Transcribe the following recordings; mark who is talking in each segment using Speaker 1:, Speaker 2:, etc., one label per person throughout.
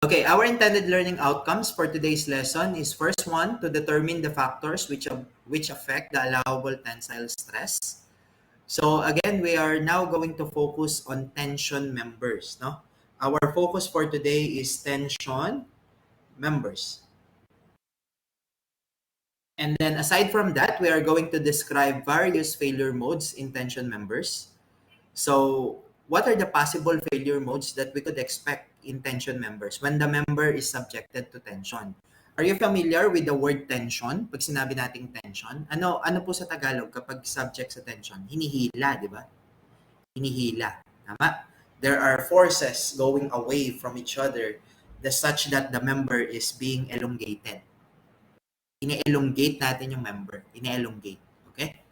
Speaker 1: Okay, our intended learning outcomes for today's lesson is first one, to determine the factors which affect the allowable tensile stress. So again, we are now going to focus on tension members. No, our focus for today is tension members. And then aside from that, we are going to describe various failure modes in tension members. So what are the possible failure modes that we could expect in tension members when the member is subjected to tension? Are you familiar with the word tension? Pag sinabi nating tension, ano po sa Tagalog kapag subject sa tension? Hinihila, di ba? Hinihila. Tama? There are forces going away from each other such that the member is being elongated. Ine-elongate natin yung member. Ine-elongate. Okay?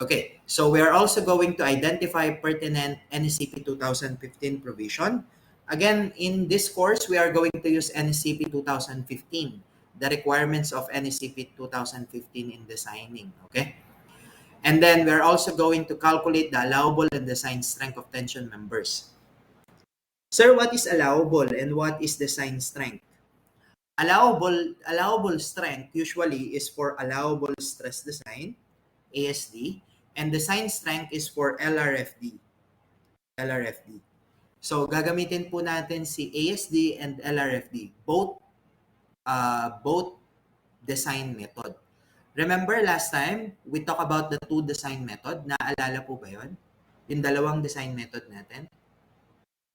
Speaker 1: Okay, so we are also going to identify pertinent NSCP 2015 provision. Again, in this course, we are going to use NSCP 2015, the requirements of NSCP 2015 in designing, okay? And then we're also going to calculate the allowable and design strength of tension members. Sir, what is allowable and what is design strength? Allowable strength usually is for allowable stress design, ASD, and design strength is for LRFD. LRFD. So gagamitin po natin si ASD and LRFD, both design method. Remember last time we talked about the two design method? Naalala po ba 'yon? Yung dalawang design method natin?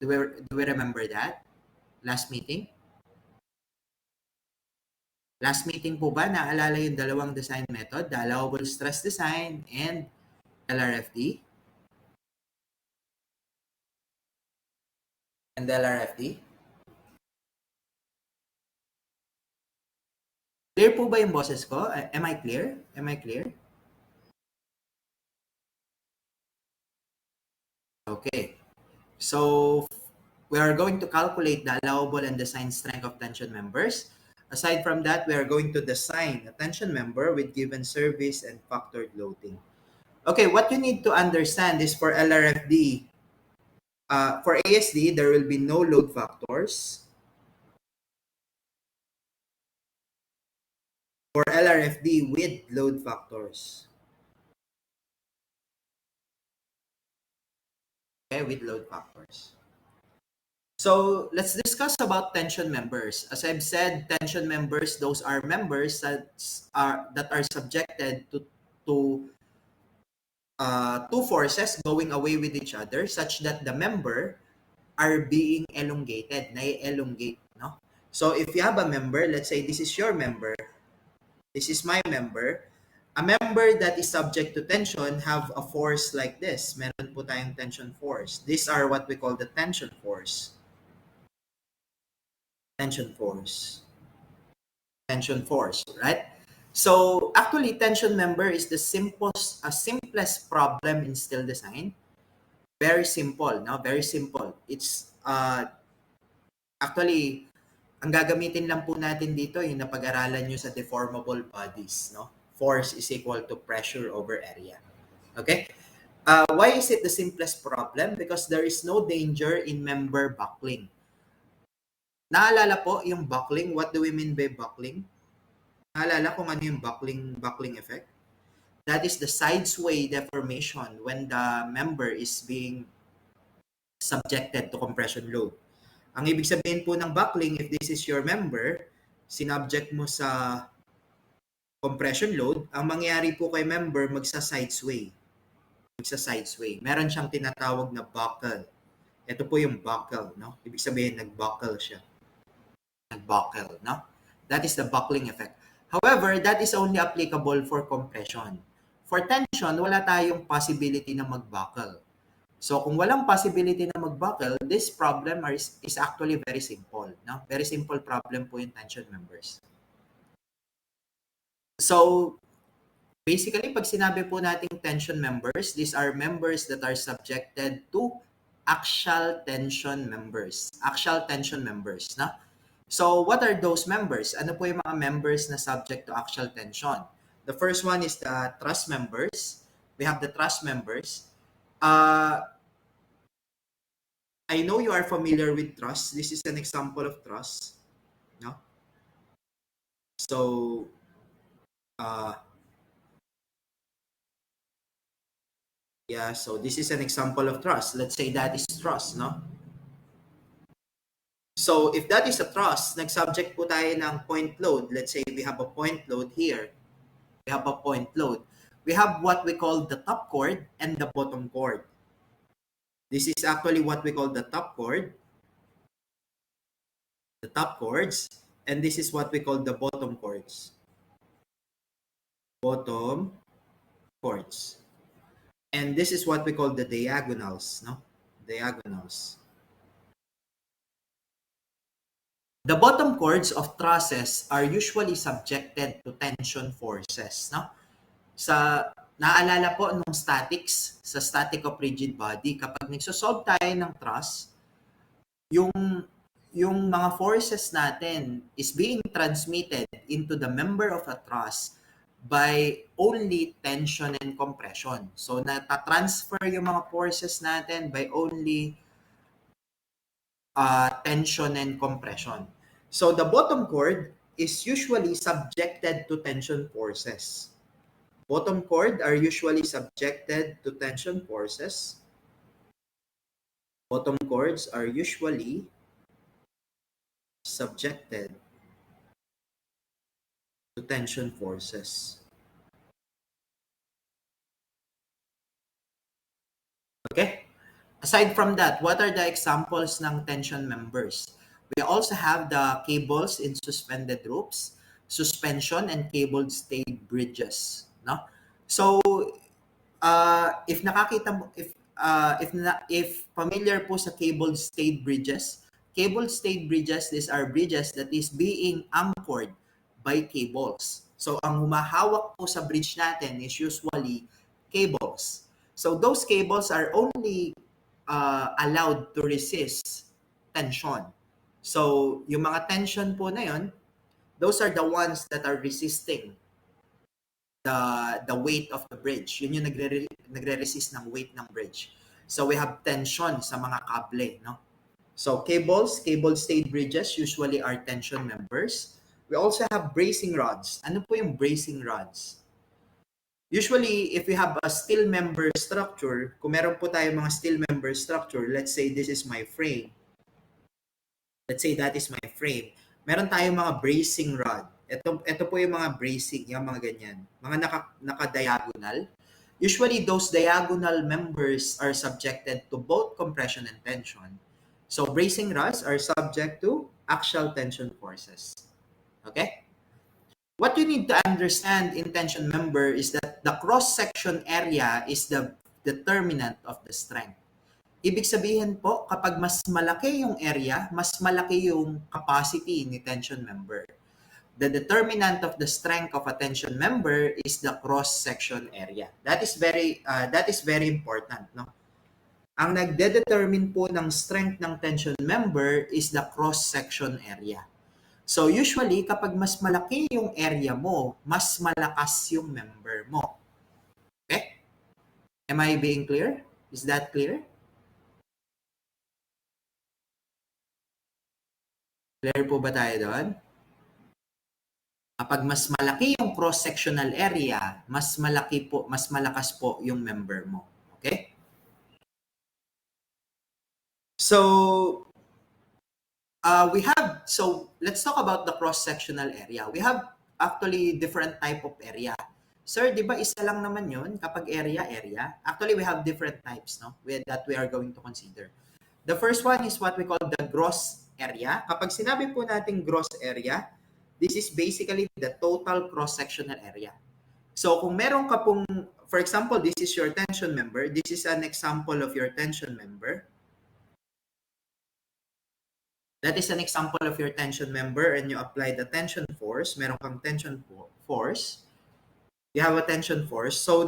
Speaker 1: Do we remember that? Last meeting? Last meeting po ba naalala yung dalawang design method, the allowable stress design and LRFD? And LRFD? Clear po ba yung boses ko? Am I clear? Am I clear? Okay. So, we are going to calculate the allowable and design strength of tension members. Aside from that, we are going to design a tension member with given service and factored loading. Okay, what you need to understand is for LRFD, for ASD, there will be no load factors. For LRFD with load factors. Okay, with load factors. So let's discuss about tension members. As I've said, tension members, those are members that are subjected to two forces going away with each other, such that the member are being elongated, na-elongate, no? So if you have a member, let's say this is your member, this is my member, a member that is subject to tension have a force like this. Meron po tayong tension force. These are what we call the tension force. Tension force, right? So actually, tension member is the simplest problem in steel design. Very simple, no? Very simple. It's actually, ang gagamitin lang po natin dito yung napag-aralan nyo sa deformable bodies, no? Force is equal to pressure over area. Okay? Why is it the simplest problem? Because there is no danger in member buckling. Naalala po yung buckling? What do we mean by buckling? Naalala kung ano yung buckling effect? That is the side sway deformation when the member is being subjected to compression load. Ang ibig sabihin po ng buckling, if this is your member, sinubject mo sa compression load, ang mangyayari po kay member, magsa-side sway. Meron siyang tinatawag na buckle. Ito po yung buckle, no? Ibig sabihin, nag-buckle siya. Nag-buckle, no? That is the buckling effect. However, that is only applicable for compression. For tension, wala tayong possibility na mag-buckle. So kung walang possibility na mag-buckle, this problem is actually very simple. No? Very simple problem po yung tension members. So basically, pag sinabi po nating tension members, these are members that are subjected to axial tension members. Axial tension members. No? So what are those members? Ano po yung mga members na subject to axial tension? The first one is the truss members. We have the truss members. I know you are familiar with truss. This is an example of truss. No? So, uh, yeah, so this is an example of truss. Let's say that is truss, no? So, if that is a truss, nag-subject po tayo ng point load. Let's say we have a point load here. We have a point load. We have what we call the top chord and the bottom chord. This is actually what we call the top chord, the top chords, and this is what we call the bottom chords. Bottom chords. And this is what we call the diagonals, no? Diagonals. The bottom chords of trusses are usually subjected to tension forces, no? Sa naalala po nung statics, sa static of rigid body, kapag nagsosolve tayo ng truss, yung mga forces natin is being transmitted into the member of a truss by only tension and compression. So nata-transfer yung mga forces natin by only tension and compression. So the bottom chord is usually subjected to tension forces. Bottom chord are usually subjected to tension forces. Bottom chords are usually subjected to tension forces. Okay? Aside from that, what are the examples ng tension members? We also have the cables in suspended ropes, suspension, and cabled stayed bridges. No? So, if nakakita mo, if familiar po sa cable stayed bridges, these are bridges that is being anchored by cables. So, ang humahawak po sa bridge natin is usually cables. So, those cables are only allowed to resist tension. So, yung mga tension po na yun, those are the ones that are resisting the weight of the bridge. Yun yung nagre-resist ng weight ng bridge. So, we have tension sa mga kable, no? So, cable stayed bridges usually are tension members. We also have bracing rods. Ano po yung bracing rods? Usually, if we have a steel member structure, kung meron po tayo mga steel member structure, let's say this is my frame. Let's say that is my frame. Meron tayong mga bracing rod. Ito po yung mga bracing, yung mga ganyan. Mga naka-diagonal. Usually, those diagonal members are subjected to both compression and tension. So, bracing rods are subject to axial tension forces. Okay? What you need to understand in tension member is that the cross-section area is the determinant of the strength. Ibig sabihin po, kapag mas malaki yung area, mas malaki yung capacity ni tension member. The determinant of the strength of a tension member is the cross-section area. That is very important, no? Ang nagde-determine po ng strength ng tension member is the cross-section area. So usually, kapag mas malaki yung area mo, mas malakas yung member mo. Okay? Am I being clear? Is that clear? Clear po ba tayo doon? Kapag mas malaki yung cross-sectional area, mas malakas po yung member mo. Okay? So, let's talk about the cross-sectional area. We have actually different type of area. Sir, di ba isa lang naman yun kapag area? Actually, we have different types, no? That we are going to consider. The first one is what we call the gross area. Kapag sinabi po natin gross area, this is basically the total cross-sectional area. So, kung meron ka pong, for example, this is your tension member. This is an example of your tension member. That is an example of your tension member and you apply the tension force. Meron kang tension force. You have a tension force. So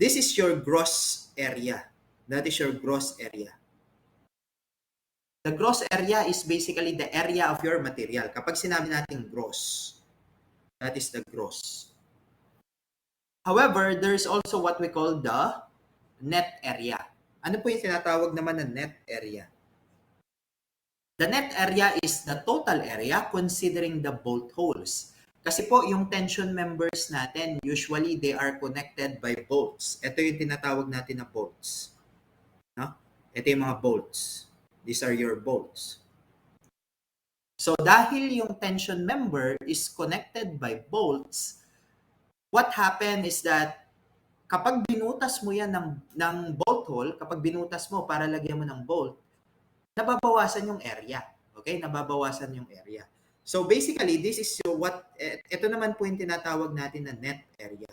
Speaker 1: this is your gross area. That is your gross area. The gross area is basically the area of your material. Kapag sinabi natin gross, that is the gross. However, there's also what we call the net area. Ano po yung tinatawag naman na net area? The net area is the total area considering the bolt holes. Kasi po, yung tension members natin, usually they are connected by bolts. Ito yung tinatawag natin na bolts. No? Ito yung mga bolts. These are your bolts. So dahil yung tension member is connected by bolts, what happened is that kapag binutas mo yan ng bolt hole, kapag binutas mo para lagyan mo ng bolt, nababawasan yung area. Okay? Nababawasan yung area. So basically, this is ito naman po yung tinatawag natin na net area.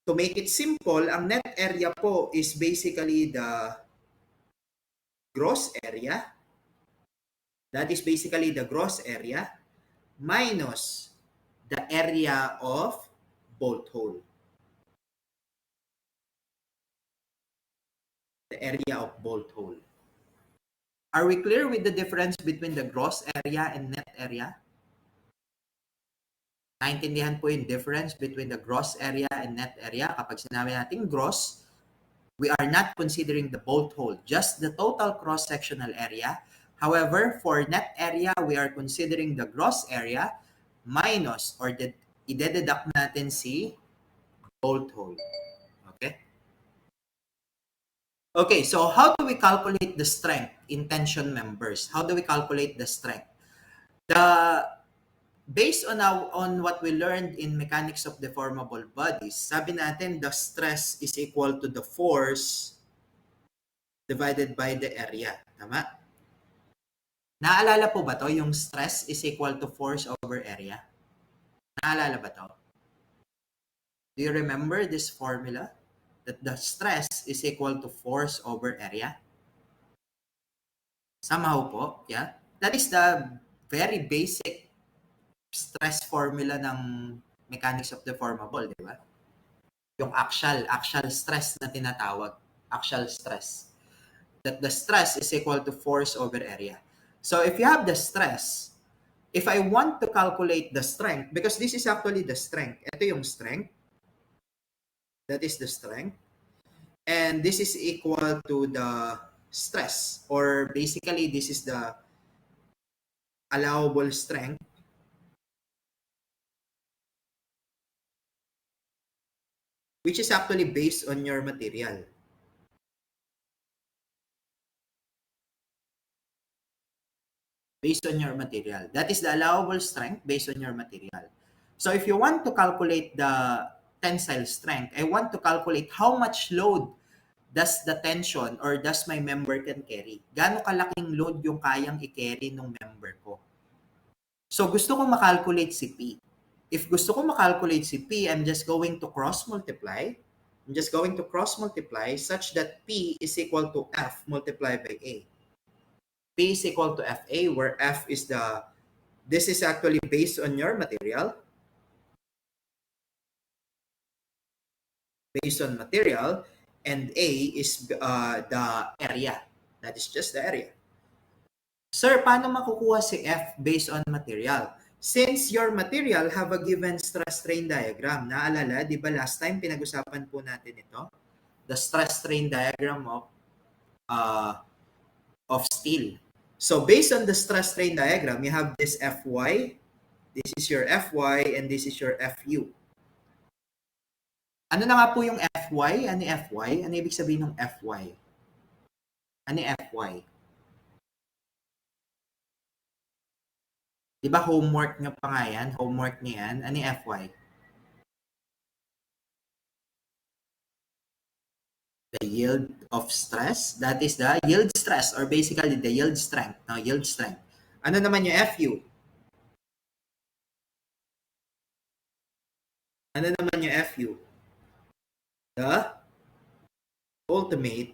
Speaker 1: To make it simple, ang net area po is basically the gross area. That is basically the gross area minus the area of bolt hole. The area of bolt hole. Are we clear with the difference between the gross area and net area? Naintindihan po yung difference between the gross area and net area. Kapag sinabi natin gross, we are not considering the bolt hole, just the total cross-sectional area. However, for net area, we are considering the gross area minus or i-deduct natin si bolt hole. Okay? Okay, so how do we calculate the strength in tension members? How do we calculate the strength? Based on what we learned in mechanics of deformable bodies, sabi natin the stress is equal to the force divided by the area. Tama? Naalala po ba to? Yung stress is equal to force over area? Naalala ba to? Do you remember this formula? That the stress is equal to force over area? Somehow po, yeah? That is the very basic stress formula ng mechanics of deformable, di ba? Yung axial stress na tinatawag. Axial stress. That the stress is equal to force over area. So if you have the stress, if I want to calculate the strength, because this is actually the strength. Ito yung strength. That is the strength. And this is equal to the stress. Or basically, this is the allowable strength. Which is actually based on your material. Based on your material. That is the allowable strength based on your material. So if you want to calculate the tensile strength, I want to calculate how much load does the tension or does my member can carry. Gaano kalaking load yung kayang i-carry ng member ko. So gusto ko makalculate si P. If gusto ko makalculate si P, I'm just going to cross multiply. I'm just going to cross multiply such that P is equal to F multiplied by A. P is equal to FA, where F is this is actually based on your material. Based on material, and A is the area. That is just the area. Sir, paano makukuha si F based on material? Since your material have a given stress-strain diagram, naalala, di ba last time pinag-usapan po natin ito? The stress-strain diagram of steel. So based on the stress-strain diagram, you have this Fy, this is your Fy, and this is your Fu. Ano na nga po yung Fy? Ano yung Fy? Ano ibig sabihin ng Fy? Ano yung Fy? Di ba homework nyo pa nga yan? Homework nyo yan? Ano yung Fy? The yield of stress. That is the yield stress or basically the yield strength. No, yield strength. Ano naman yung Fu? Ano naman yung Fu? The ultimate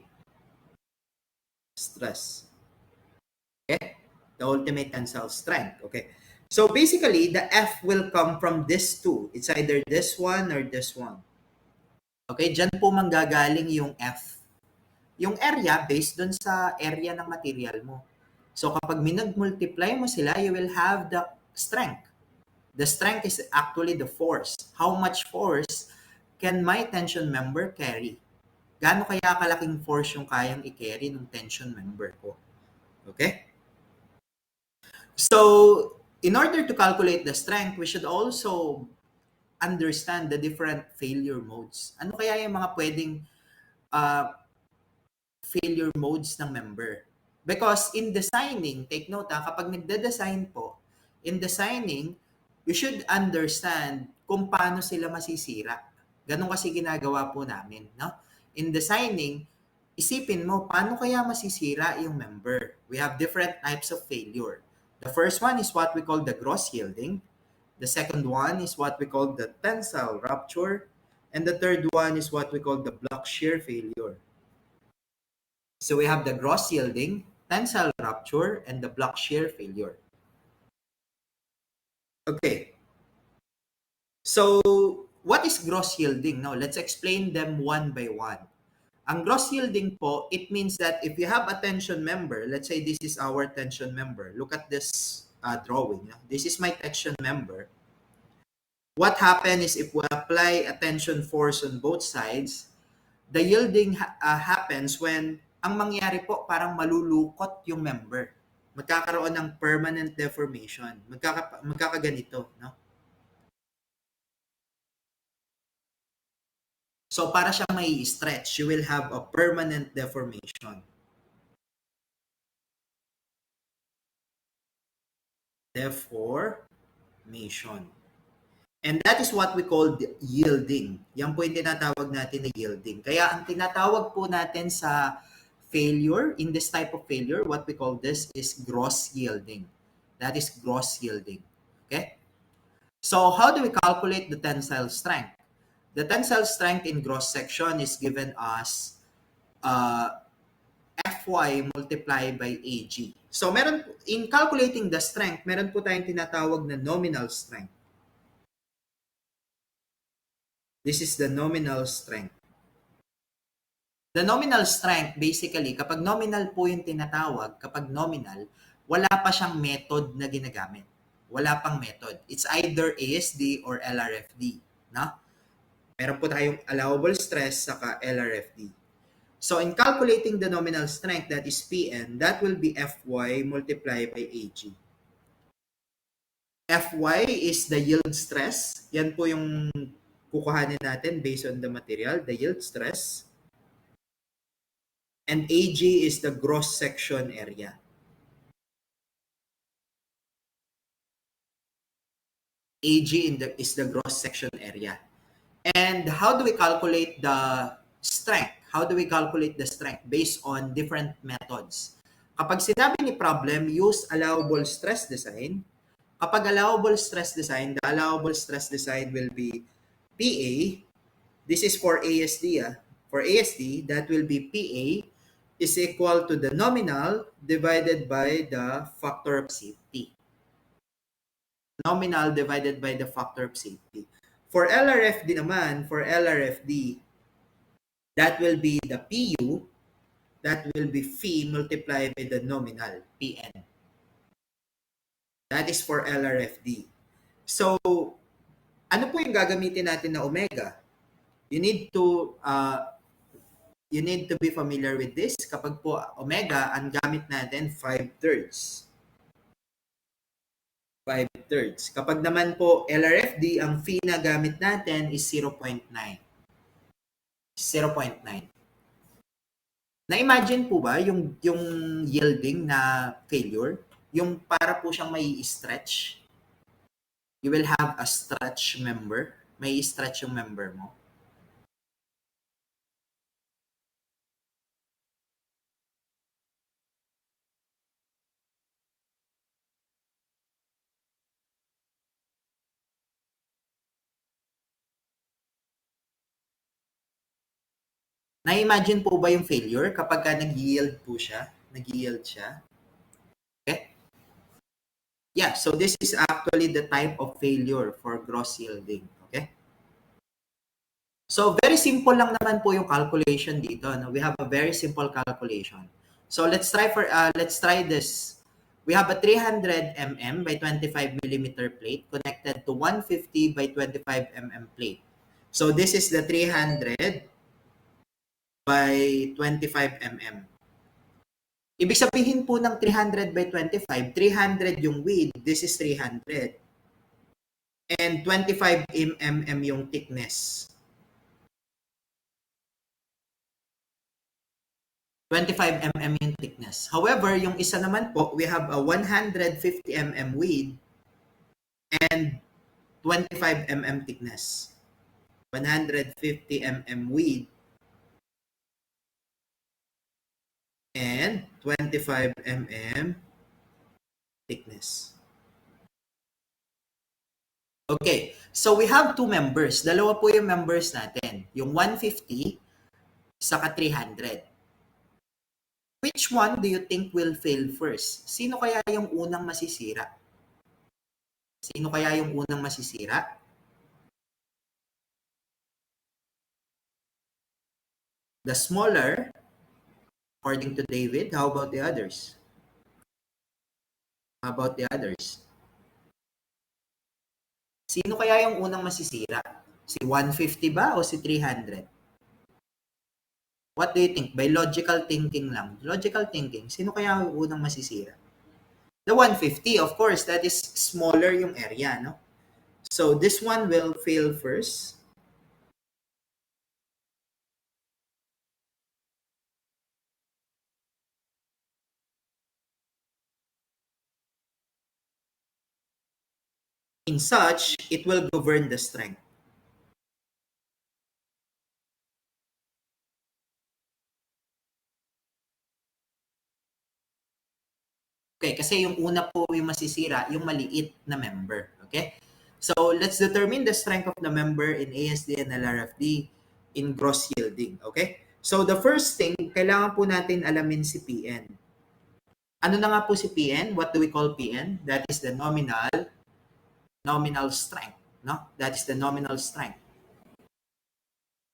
Speaker 1: stress. Okay? The ultimate tensile strength. Okay. So basically, the F will come from this two. It's either this one or this one. Okay, dyan po manggagaling yung F. Yung area based dun sa area ng material mo. So kapag minag-multiply mo sila, you will have the strength. The strength is actually the force. How much force can my tension member carry? Gaano kaya kalaking force yung kayang i-carry ng tension member ko? Okay? So, in order to calculate the strength, we should also understand the different failure modes. Ano kaya yung mga pwedeng uh, failure modes ng member? Because in designing, take note kapag nagde-design po, in designing, you should understand kung paano sila masisira. Ganun kasi ginagawa po namin, no? In designing, isipin mo, paano kaya masisira yung member? We have different types of failure. The first one is what we call the gross yielding. The second one is what we call the tensile rupture. And the third one is what we call the block shear failure. So we have the gross yielding, tensile rupture, and the block shear failure. Okay. So what is gross yielding? Now, let's explain them one by one. Ang gross yielding po, it means that if you have a tension member, let's say this is our tension member. Look at this drawing. This is my tension member. What happens is if we apply a tension force on both sides, the yielding happens when ang mangyari po parang malulukot yung member. Magkakaroon ng permanent deformation. Magkakaganito, no? So para siyang may stretch, you will have a permanent deformation. Deformation. And that is what we call the yielding. Yan po yung tinatawag natin na yielding. Kaya ang tinatawag po natin sa failure, in this type of failure, what we call this is gross yielding. That is gross yielding. Okay? So how do we calculate the tensile strength? The tensile strength in gross section is given as Fy multiplied by Ag. So meron, in calculating the strength, meron po tayong tinatawag na nominal strength. This is the nominal strength. The nominal strength, basically, kapag nominal po yung tinatawag, kapag nominal, wala pa siyang method na ginagamit. Wala pang method. It's either ASD or LRFD. No? Meron po tayong allowable stress saka LRFD. So in calculating the nominal strength, that is Pn, that will be Fy multiplied by Ag. Fy is the yield stress. Yan po yung kukuhanin natin based on the material, the yield stress. And Ag is the gross section area. Ag is the gross section area. And how do we calculate the strength? How do we calculate the strength? Based on different methods. Kapag sinabi ni problem, use allowable stress design. Kapag allowable stress design, the allowable stress design will be PA. This is for ASD. For ASD, that will be PA is equal to the nominal divided by the factor of safety. Nominal divided by the factor of safety. For LRFD naman, for LRFD, that will be the PU, that will be phi multiplied by the nominal, PN. That is for LRFD. So, ano po yung gagamitin natin na omega? You need to be familiar with this. Kapag po omega, ang gamit natin 5/3. 5/3. Kapag naman po LRFD, ang phi na gamit natin is 0.9. 0.9. Na-imagine po ba yung yielding na failure? Yung para po siyang may stretch? You will have a stretch member. May stretch yung member mo. Na-imagine po ba yung failure kapag nag-yield po siya? Nag-yield siya? Okay? Yeah, so this is actually the type of failure for gross yielding. Okay? So very simple lang naman po yung calculation dito. No? We have a very simple calculation. So let's try this. We have a 300 mm by 25 millimeter plate connected to 150 by 25 mm plate. So this is the 300 by 25 mm. Ibig sabihin po ng 300 by 25, 300 yung width, this is 300. And 25 mm yung thickness. 25 mm yung thickness. However, yung isa naman po, we have a 150 mm width and 25 mm thickness. 150 mm width and 25 mm thickness. Okay, so we have two members. Dalawa po yung members natin. Yung 150 saka 300. Which one do you think will fail first? Sino kaya yung unang masisira? Sino kaya yung unang masisira? The smaller, according to David. How about the others? How about the others? Sino kaya yung unang masisira? Si 150 ba o si 300? What do you think? By logical thinking lang. Logical thinking, sino kaya yung unang masisira? The 150, of course, that is smaller yung area, no? So this one will fail first. In such, it will govern the strength. Okay, kasi yung una po yung masisira, yung maliit na member. Okay? So, let's determine the strength of the member in ASD and LRFD in gross yielding. Okay? So, the first thing, kailangan po natin alamin si PN. Ano na nga po si PN? What do we call PN? That is the nominal strength. No? That is the nominal strength.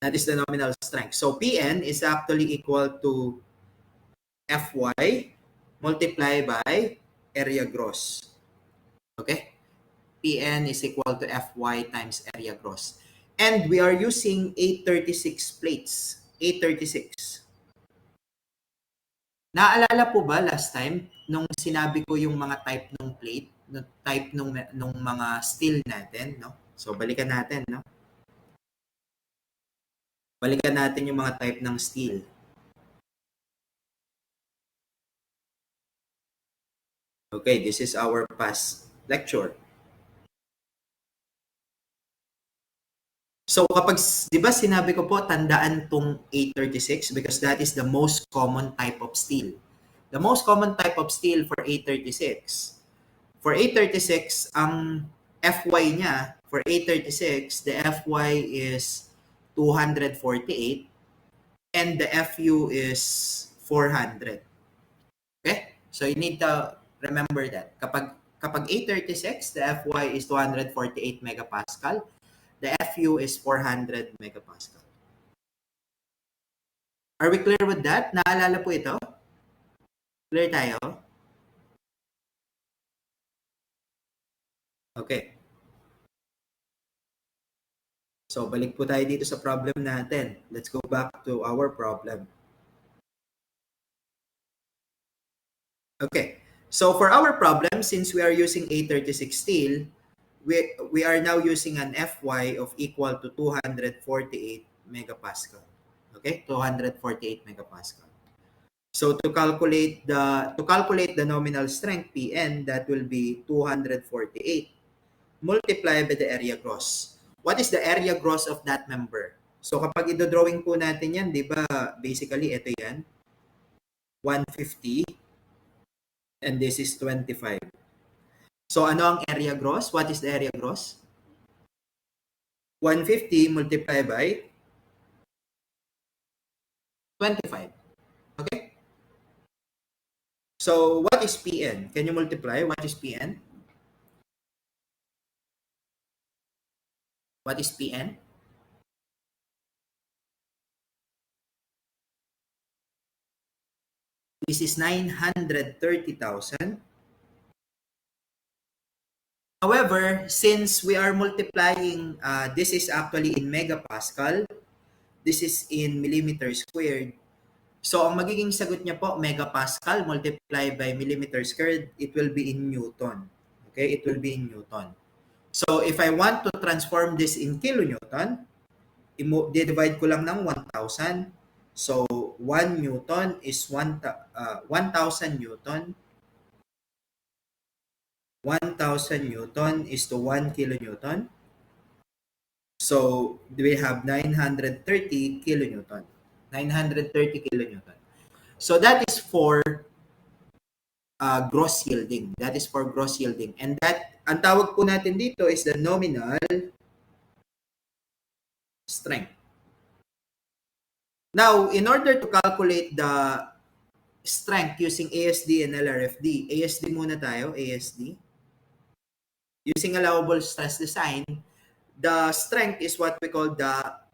Speaker 1: That is the nominal strength. So, PN is actually equal to Fy multiplied by area gross. Okay? PN is equal to Fy times area gross. And we are using 836 plates. 836. Naalala po ba last time nung sinabi ko yung mga type ng plate, type nung mga steel natin, no? So balikan natin, no? Balikan natin yung mga type ng steel. Okay, this is our past lecture. So kapag, di ba sinabi ko po, tandaan tong 836 because that is the most common type of steel. The most common type of steel for 836. For 836, ang Fy niya, for 836, the Fy is 248 and the Fu is 400. Okay? So you need to remember that. Kapag 836, the Fy is 248 megapascal, the Fu is 400 megapascal. Are we clear with that? Naalala po ito? Clear tayo? Okay. So, balik po tayo dito sa problem natin. Let's go back to our problem. Okay. So, for our problem, since we are using 836 steel, we are now using an Fy of equal to 248 megapascal. Okay? 248 megapascal. So, to calculate the nominal strength Pn, that will be 248 multiplied by the area gross. What is the area gross of that member? So kapag i-drawing po natin yan, di ba, basically, ito yan, 150, and this is 25. So ano ang area gross? What is the area gross? 150 multiplied by 25. Okay? So what is Pn? Can you multiply? What is Pn? What is Pn? This is 930,000. However, since we are multiplying, this is actually in megapascal, this is in millimeter squared. So, ang magiging sagot niya po, megapascal multiplied by millimeter squared, it will be in Newton. Okay, it will be in Newton. So, if I want to transform this in kilonewton, divide ko lang ng 1,000. So, 1 Newton is 1,000 Newton. 1,000 Newton is to 1 kilonewton. So, we have 930 kilonewton. 930 kilonewton. So, that is for gross yielding. That is for gross yielding. And that, ang tawag po natin dito is the nominal strength. Now, in order to calculate the strength using ASD and LRFD, ASD muna tayo, ASD. Using allowable stress design, the strength is what we call the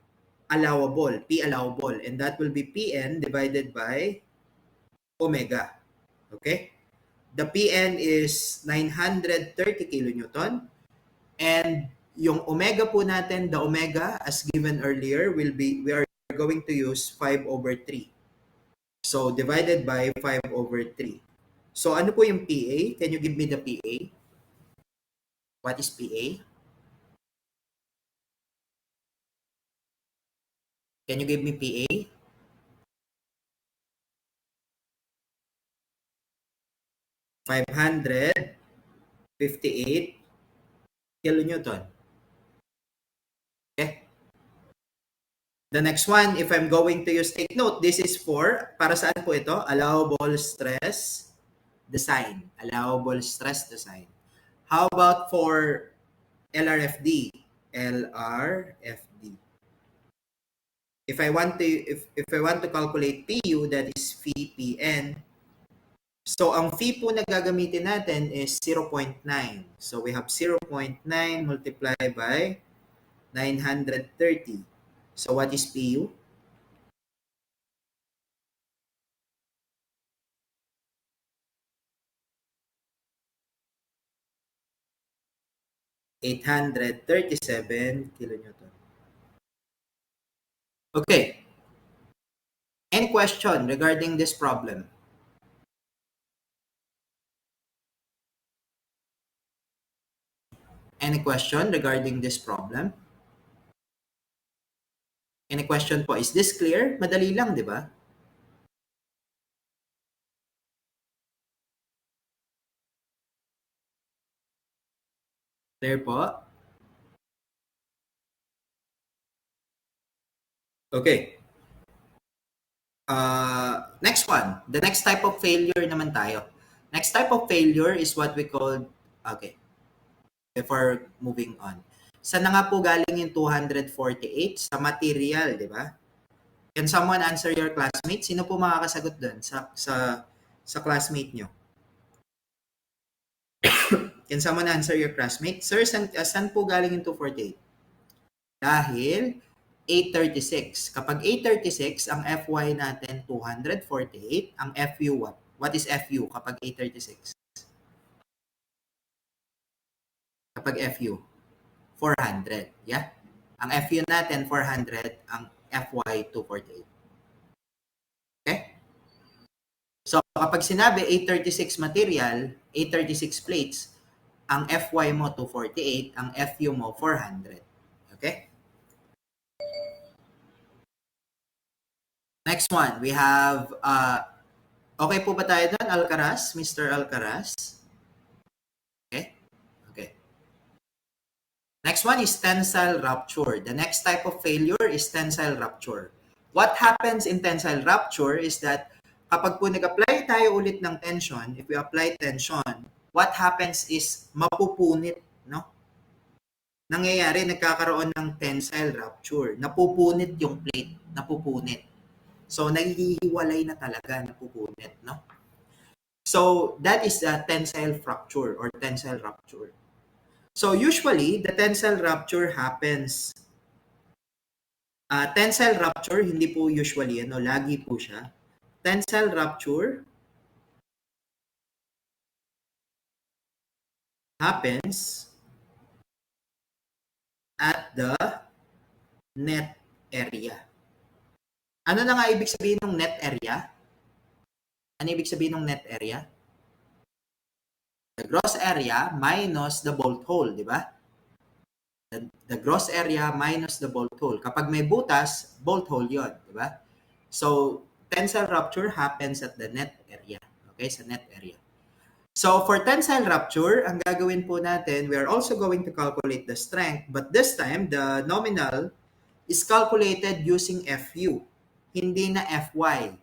Speaker 1: allowable, P allowable, and that will be Pn divided by omega. Okay? The Pn is 930 kilonewton, and yung omega po natin, the omega as given earlier will be, we are going to use 5/3. So divided by 5/3. So ano po yung PA? Can you give me the PA? What is PA? Can you give me PA? $558 kilonewton. Okay? The next one, if I'm going to use, take note, this is for, para saan po ito? Allowable stress design. Allowable stress design. How about for LRFD? LRFD. If I want to calculate PU, that is VPN. So ang fee po na gagamitin natin is 0.9. So we have 0.9 multiplied by 930. So what is PU? $837 kilonewton. Okay. Any question regarding this problem? Any question regarding this problem? Any question po? Is this clear? Madali lang, di ba? Clear po? Okay. Next one. The next type of failure naman tayo. Next type of failure is what we call, okay, before moving on. Saan na nga po galing yung 248? Sa material, di ba? Can someone answer your classmate? Sino po makakasagot doon sa classmate nyo? Can someone answer your classmate? Sir, saan po galing yung 248? Dahil 836. Kapag 836, ang FY natin 248, ang FU what? What is FU kapag 836? Kapag FU 400, yeah? Ang FU natin 400, ang FY 248. Okay? So kapag sinabi 836 material, 836 plates, ang FY mo 248, ang FU mo 400. Okay? Next one, we have, okay po ba tayo doon, Alcaraz? Mr. Alcaraz? Okay? Okay. Next one is tensile rupture. The next type of failure is tensile rupture. What happens in tensile rupture is that kapag po nag-apply tayo ulit ng tension, if we apply tension, what happens is mapupunit, no? Nangyayari, nagkakaroon ng tensile rupture. Napupunit yung plate, napupunit. So, naghihiwalay na talaga, napupunit, no? So, that is a tensile fracture or tensile rupture. So, usually, the tensile rupture happens, tensile rupture, hindi po usually, lagi po siya. Tensile rupture happens at the net area. Ano na nga ibig sabihin ng net area? Ano ibig sabihin ng net area? The gross area minus the bolt hole, di ba? The gross area minus the bolt hole. Kapag may butas, bolt hole yon, di ba? So, tensile rupture happens at the net area. Okay, sa net area. So, for tensile rupture, ang gagawin po natin, we are also going to calculate the strength, but this time, the nominal is calculated using FU, hindi na FY.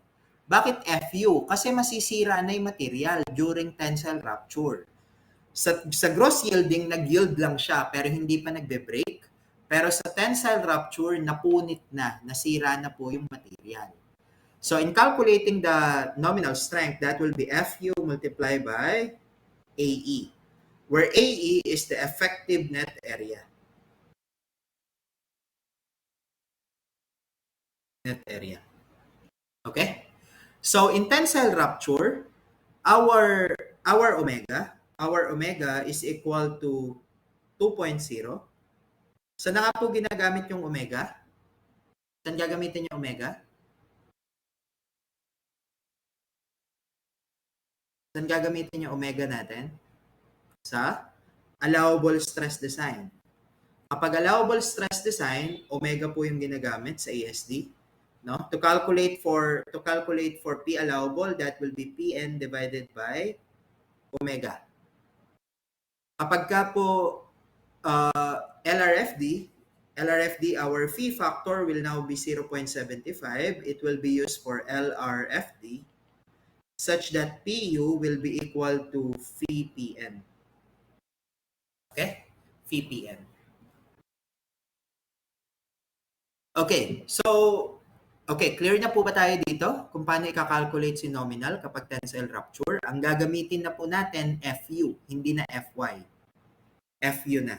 Speaker 1: Bakit FU? Kasi masisira na yung material during tensile rupture. Sa gross yielding, nag-yield lang siya pero hindi pa nagbe-break. Pero sa tensile rupture, napunit na, nasira na po yung material. So in calculating the nominal strength, that will be FU multiplied by AE, where AE is the effective net area. Net area. Okay? So in tensile rupture, our omega is equal to 2.0. Saan na nga po ginagamit yung omega? Saan gagamitin yung omega? Saan gagamitin yung omega natin? Sa allowable stress design. Kapag allowable stress design, omega po yung ginagamit sa ASD. No? To calculate for P allowable, that will be Pn divided by omega. Kapag ka po LRFD, our phi factor will now be 0.75. It will be used for LRFD such that PU will be equal to phi Pn. Okay? Phi Pn. Okay, so clear na po ba tayo dito kung paano i-calculate si nominal kapag tensile rupture? Ang gagamitin na po natin FU, hindi na FY. FU na.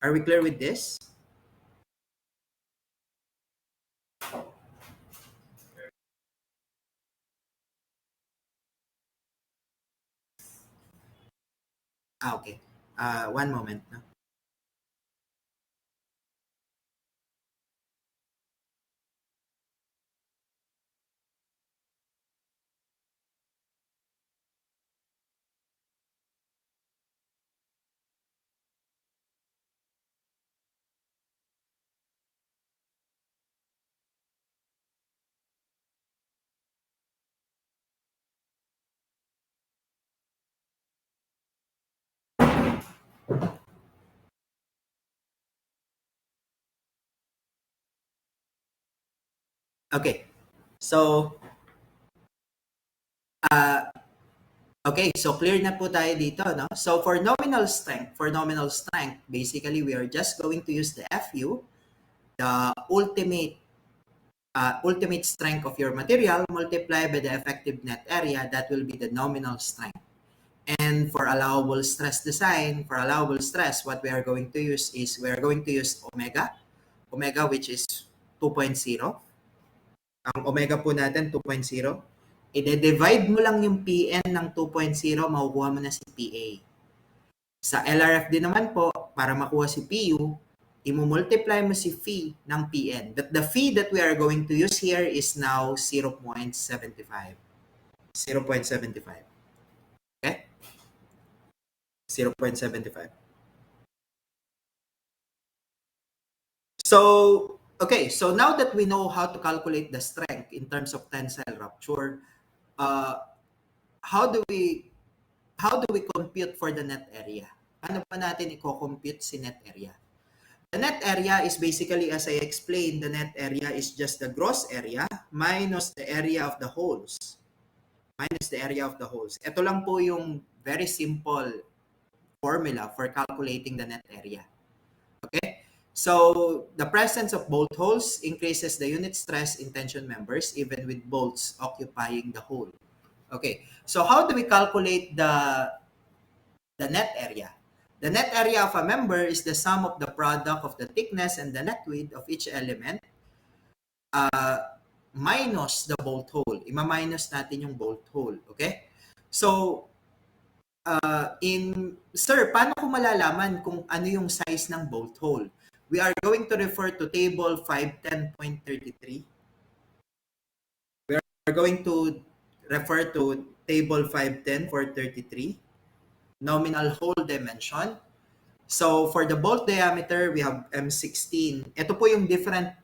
Speaker 1: Are we clear with this? Okay. One moment. No? Okay. So, okay, so clear na po tayo dito, no? So for nominal strength, basically we are just going to use the FU, the ultimate strength of your material multiplied by the effective net area. That will be the nominal strength. And for allowable stress design, what we are going to use is omega, which is 2.0. Ang omega po natin, 2.0. I-divide mo lang yung PN ng 2.0, makukuha mo na si PA. Sa LRFD naman po, para makuha si PU, i-multiply mo si phi ng PN. But the phi that we are going to use here is now 0.75. 0.75. Okay? 0.75. So, okay, so now that we know how to calculate the strength in terms of tensile rupture, how do we compute for the net area? Paano ba natin i-compute si net area? The net area is basically, as I explained, the net area is just the gross area minus the area of the holes. Ito lang po yung very simple formula for calculating the net area. Okay? So, the presence of bolt holes increases the unit stress in tension members even with bolts occupying the hole. Okay. So, how do we calculate the net area? The net area of a member is the sum of the product of the thickness and the net width of each element minus the bolt hole. Ima-minus natin yung bolt hole. Okay? So, sir, paano ko malalaman kung ano yung size ng bolt hole? We are going to refer to table 510.33. we're going to refer to table 510 for 33, nominal hole dimension. So for the bolt diameter, we have M16. Ito po yung different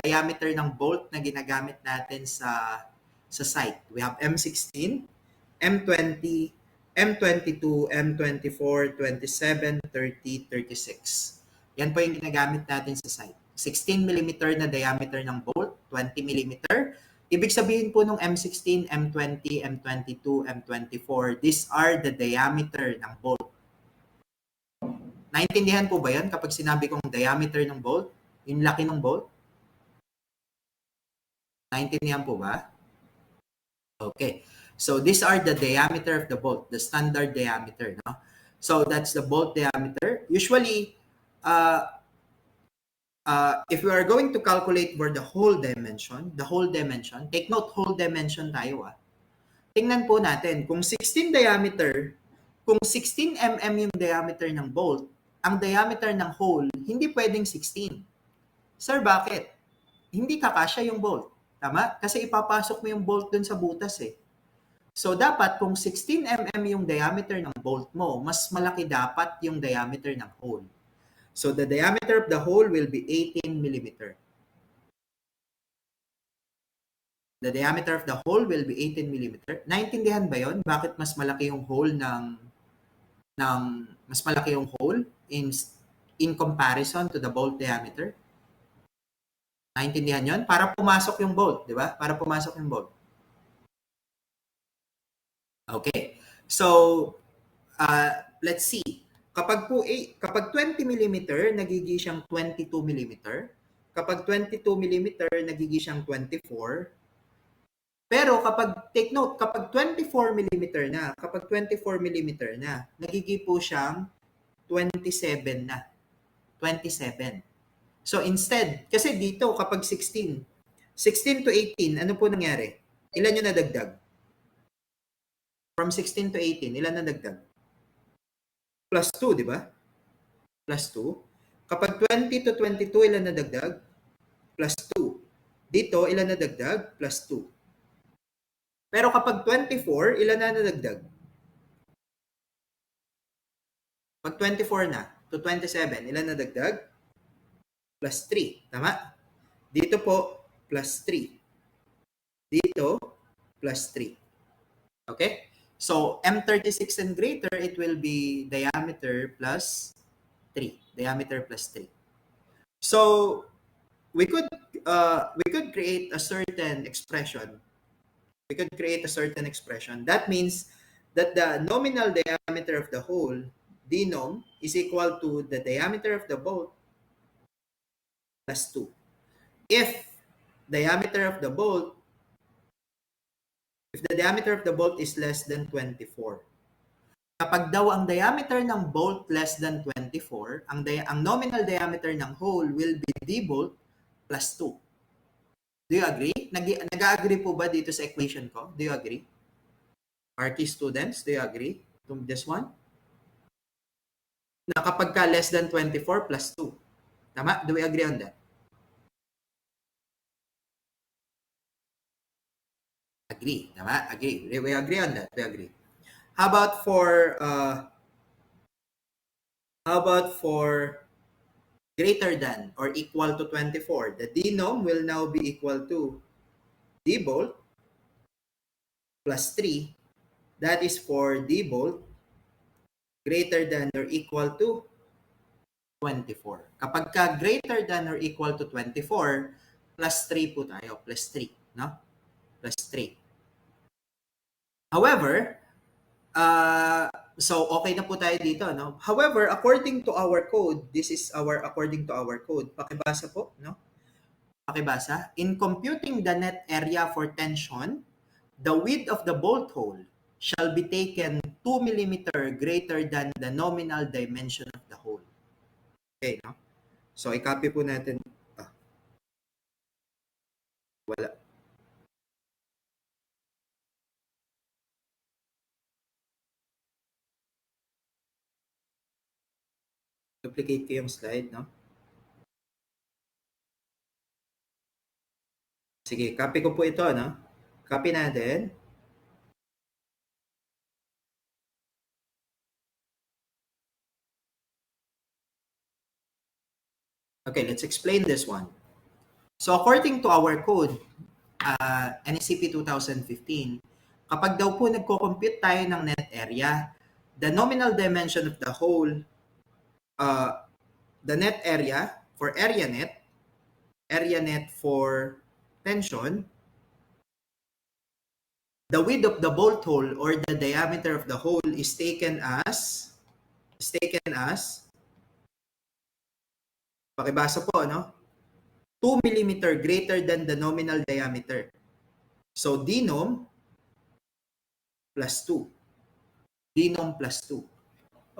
Speaker 1: diameter ng bolt na ginagamit natin sa site. We have M16, M20, M22, M24, 27, 30, 36. Yan po yung ginagamit natin sa site. 16 mm na diameter ng bolt, 20 mm. Ibig sabihin po ng M16, M20, M22, M24, these are the diameter ng bolt. Naintindihan po ba yan kapag sinabi kong diameter ng bolt? Yung laki ng bolt? Naintindihan po ba? Okay. So these are the diameter of the bolt, the standard diameter. No? So that's the bolt diameter. Usually, if we are going to calculate for the whole dimension, take note, whole dimension tayo Tingnan po natin, kung 16 diameter, kung 16 mm yung diameter ng bolt, ang diameter ng hole, hindi pwedeng 16. Sir, bakit? Hindi kakasya yung bolt. Tama? Kasi ipapasok mo yung bolt dun sa butas So, dapat kung 16 mm yung diameter ng bolt mo, mas malaki dapat yung diameter ng hole. So, the diameter of the hole will be 18 mm. The diameter of the hole will be 18 mm. Naintindihan ba yon? Bakit mas malaki yung hole mas malaki yung hole in comparison to the bolt diameter? Naintindihan yon? Para pumasok yung bolt, di ba? Para pumasok yung bolt. Okay. So, let's see. Kapag 20 mm, nagiging siyang 22 mm. Kapag 22 mm, nagiging siyang 24. Pero take note, kapag 24 mm na, nagiging po siyang 27 na. 27. So instead, kasi dito kapag 16 to 18, ano po nangyari? Ilan yung nadagdag? From 16 to 18, ilan nadagdag? Plus 2, di ba? Plus 2. Kapag 20 to 22, ilan nadagdag? Plus 2. Dito, ilan nadagdag? Plus 2. Pero kapag 24, ilan na nadagdag? Pag 24 na to 27, ilan nadagdag? Plus 3. Tama? Dito po, plus 3. Dito, plus 3. Okay? So, M36 and greater, it will be diameter plus 3. Diameter plus 3. So, we could create a certain expression. That means that the nominal diameter of the hole, denom, is equal to the diameter of the bolt plus 2. If the diameter of the bolt is less than 24. Kapag daw ang diameter ng bolt less than 24, ang nominal diameter ng hole will be d bolt plus 2. Do you agree? Nag-agree po ba dito sa equation ko? Do you agree? RT students, do you agree to this one? Na kapag ka less than 24 plus 2. Tama? Do we agree on that? Agree. Tama? Agree. We agree on that. We agree. How about for greater than or equal to 24? The denom will now be equal to d bolt plus 3. That is for d bolt greater than or equal to 24. Kapag ka greater than or equal to 24, plus 3 po tayo. Plus 3. No? Plus 3. However, so okay na po tayo dito, no? However, according to our code, according to our code. Pakibasa po, no? Pakibasa. In computing the net area for tension, the width of the bolt hole shall be taken 2 mm greater than the nominal dimension of the hole. Okay, no? So, i-copy po natin. Wala. Duplicate ko yung slide, no? Sige, copy ko po ito, no? Copy natin. Okay, let's explain this one. So according to our code, NSCP 2015, kapag daw po nagko-compute tayo ng net area, the nominal dimension of the whole, the net area for area net for tension, the width of the bolt hole or the diameter of the hole is taken as pakibasa po, no? 2 millimeter greater than the nominal diameter. So, denom plus 2. Denom plus 2.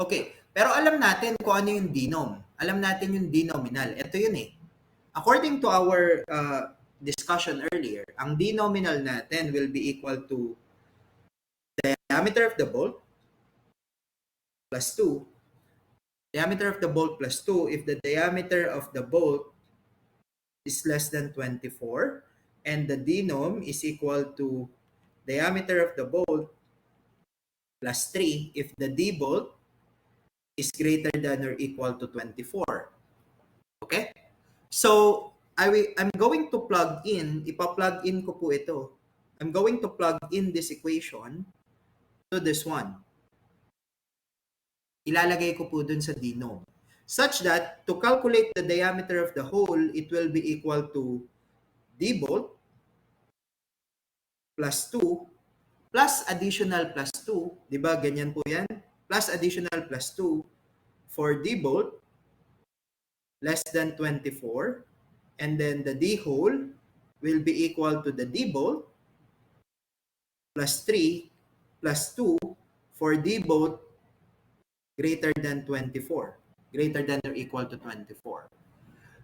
Speaker 1: Okay, pero alam natin kung ano yung denom. Alam natin yung denominal. Ito yun eh. According to our discussion earlier, ang denominal natin will be equal to diameter of the bolt plus 2. Diameter of the bolt plus 2 if the diameter of the bolt is less than 24 and the denom is equal to diameter of the bolt plus 3 if the D bolt is greater than or equal to 24. Okay? So, I'm going to plug in, ipa-plug in ko po ito. I'm going to plug in this equation to this one. Ilalagay ko po dun sa denom. Such that, to calculate the diameter of the hole, it will be equal to D bolt plus 2 plus additional plus 2. Diba, ganyan po yan? Plus additional plus 2 for D bolt less than 24. And then the D hole will be equal to the D bolt plus 3 plus 2 for D bolt greater than 24. Greater than or equal to 24.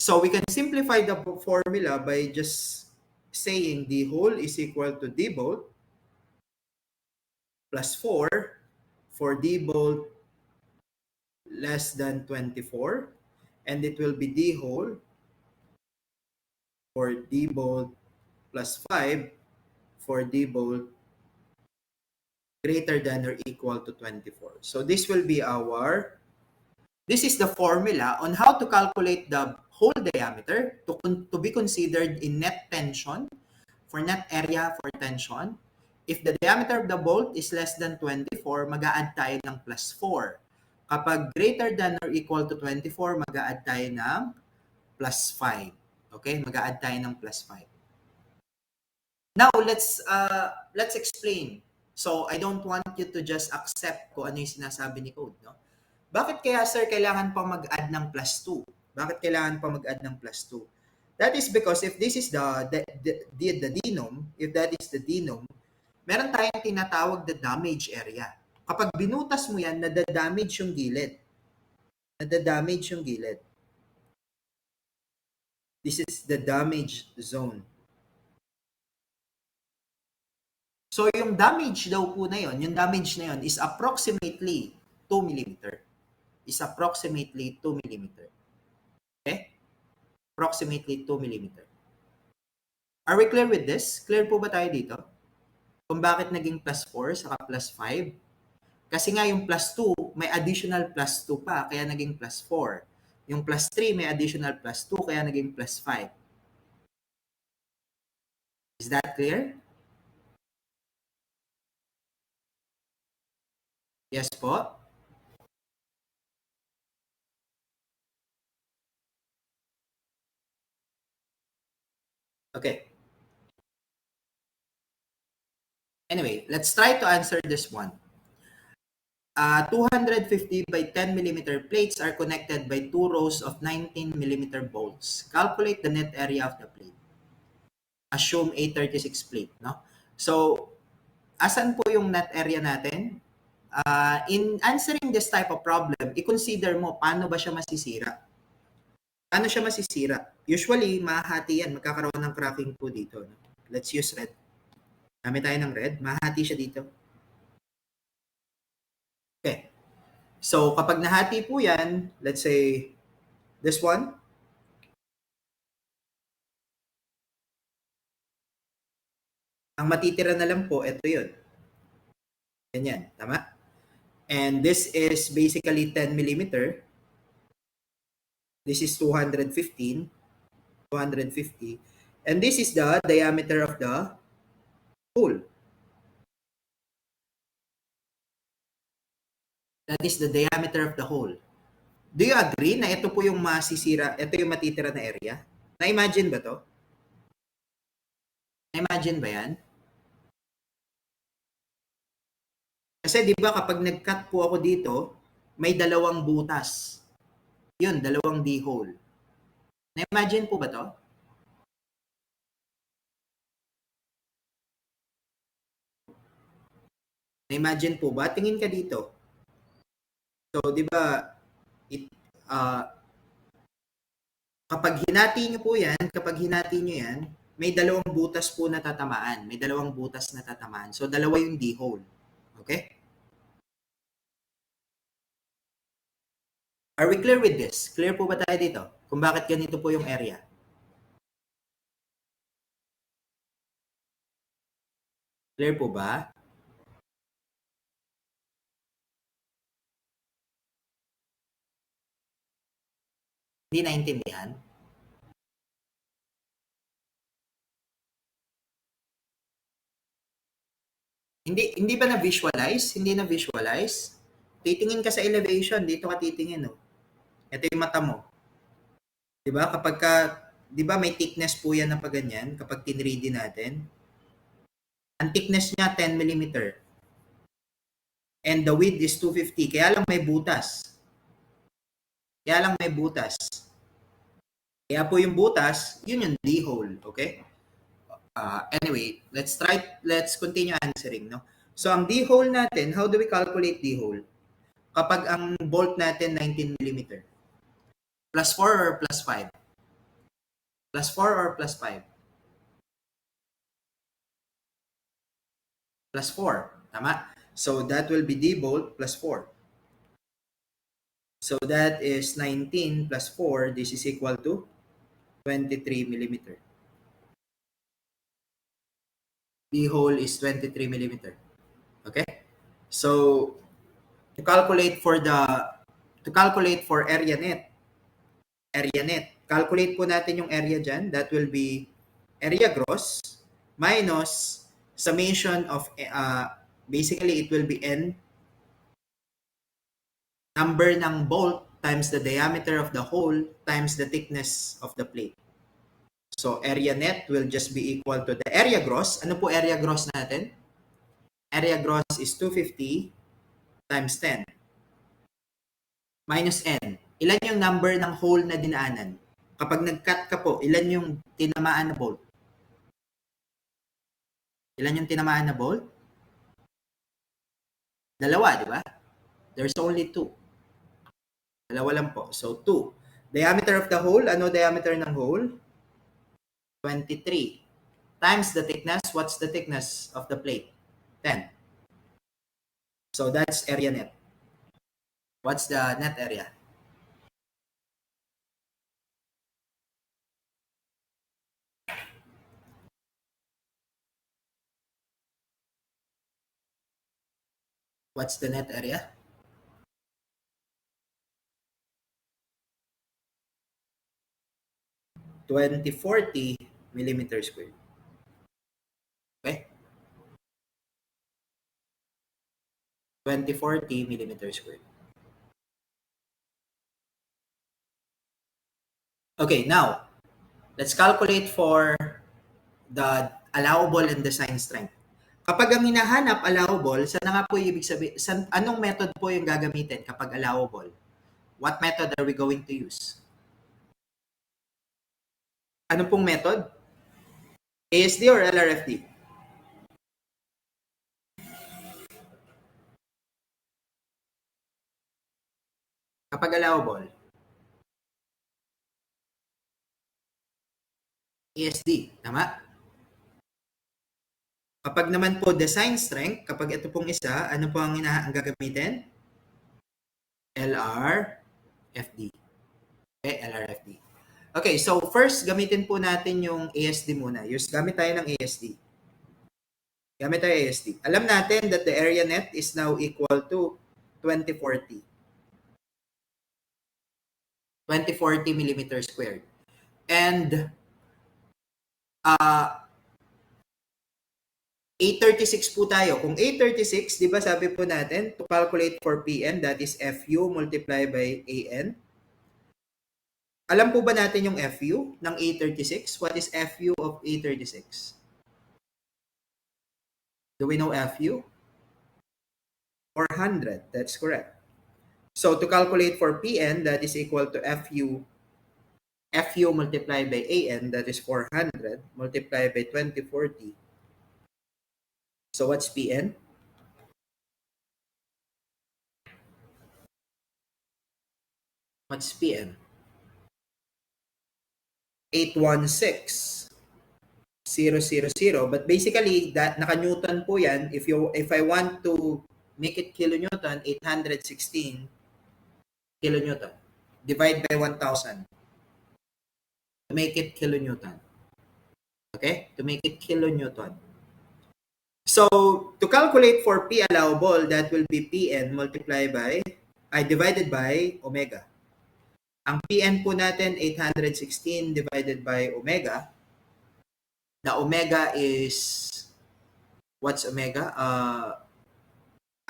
Speaker 1: So we can simplify the formula by just saying D hole is equal to D bolt plus 4 for D bolt less than 24. And it will be D hole for D bolt plus 5 for D bolt greater than or equal to 24. So this will be this is the formula on how to calculate the hole diameter to be considered in net tension for net area for tension. If the diameter of the bolt is less than 24, mag-a-add tayo ng plus 4. Kapag greater than or equal to 24, mag-a-add tayo ng plus 5. Okay? Mag-a-add tayo ng plus 5. Now, let's explain. So, I don't want you to just accept kung ano yung sinasabi ni code, no? Bakit kaya, sir, kailangan pa mag-add ng plus 2? Bakit kailangan pa mag-add ng plus 2? That is because if this is the denom, if that is the denom, meron tayong tinatawag na damage area. Kapag binutas mo yan, nadadamage yung gilid. Nadadamage yung gilid. This is the damage zone. So, yung damage daw po na yun, yung damage na yun is approximately 2 mm. Is approximately 2 mm. Okay? Approximately 2 mm. Are we clear with this? Clear po ba tayo dito? Kung bakit naging plus 4 saka plus 5? Kasi nga yung plus 2, may additional plus 2 pa, kaya naging plus 4. Yung plus 3, may additional plus 2, kaya naging plus 5. Is that clear? Yes po? Okay. Anyway, let's try to answer this one. 250 by 10 millimeter plates are connected by 2 rows of 19 millimeter bolts. Calculate the net area of the plate. Assume A36 plate, no? So, asan po yung net area natin? In answering this type of problem, i-consider mo paano ba siya masisira. Paano siya masisira? Usually, mahati yan. Magkakaroon ng cracking po dito. No? Let's use red. Gamit tayo ng red. Mahati siya dito. Okay. So, kapag nahati po yan, let's say, this one, Ang matitira na lang po, ito yun. Ganyan, tama? And this is basically 10 millimeter. This is 215. And this is the diameter of the hole. That is the diameter of the hole. Do you agree na ito po yung masisira, ito yung matitira na area? Na-imagine ba to? Na-imagine ba yan? Kasi di ba kapag nag-cut po ako dito, may dalawang butas. Yun, dalawang D-hole. Na-imagine po ba to? Na-imagine po ba? Tingin ka dito. So, di ba, kapag hinati nyo po yan, may dalawang butas po na tatamaan. May dalawang butas na tatamaan. So, dalawa yung D-hole. Okay? Are we clear with this? Clear po ba tayo dito? Kung bakit ganito po yung area? Clear po ba? Hindi naintindihan? Hindi ba na-visualize? Hindi na-visualize? Titingin ka sa elevation, dito ka titingin, oh. Ito yung mata mo. 'Di ba? Kapag ka, 'di ba may thickness po yan na paganyan kapag tinready natin? Ang thickness niya 10 millimeter. And the width is 250. Kaya lang may butas. Kaya po yung butas, yun yung D-hole, okay? Anyway, let's continue answering, no? So, ang D-hole natin, how do we calculate D-hole? Kapag ang bolt natin 19 mm. Plus 4 or plus 5? Plus 4 or plus 5? Plus 4, tama? So, that will be D-bolt plus 4. So, that is 19 plus 4. This is equal to 23 millimeter. D-hole is 23 millimeter. Okay? So, to calculate for area net, calculate po natin yung area dyan. That will be area gross minus summation of, basically it will be N, number ng bolt times the diameter of the hole times the thickness of the plate. So, area net will just be equal to the area gross. Ano po area gross natin? Area gross is 250 times 10 minus N. Ilan yung number ng hole na dinaanan? Kapag nag-cut ka po, ilan yung tinamaan na bolt? Ilan yung tinamaan na bolt? Dalawa, di ba? There's only 2. Dalawa lang po. So, 2. Diameter of the hole, ano diameter ng hole? 23. Times the thickness, what's the thickness of the plate? 10. So, that's area net. What's the net area? What's the net area? (2040 millimeter squared). Okay? 2040 millimeter squared. Okay, now, let's calculate for the allowable and design strength. Kapag ang hinahanap allowable, saan nga po ibig sabihin, anong method po yung gagamitin kapag allowable? What method are we going to use? Ano pong method? ASD or LRFD? Kapag allowable? ASD, tama? Kapag naman po design strength, kapag ito pong isa, ano po ang gagamitin? LRFD. Okay, LRFD. Okay, so first, gamitin po natin yung ASD muna. Gamit tayo ng ASD. Gamit tayo ASD. Alam natin that the area net is now equal to 2040. 2040 millimeter squared. And 836 po tayo. Kung 836, di ba sabi po natin, to calculate for PN, that is FU multiplied by AN. Alam po ba natin yung FU ng 836? What is FU of 836? Do we know FU? 400. That's correct. So to calculate for PN, that is equal to FU multiplied by AN, that is 400, multiplied by 2040. So what's PN? What's PN? 816,000. But basically, that naka-Newton po yan. If I want to make it kilonewton, 816 kilonewton. Divide by 1,000. To make it kilonewton. Okay? To make it kilonewton. So, to calculate for P allowable, that will be Pn multiplied by, divided by omega. Ang Pn po natin, 816 divided by omega. The omega is, what's omega?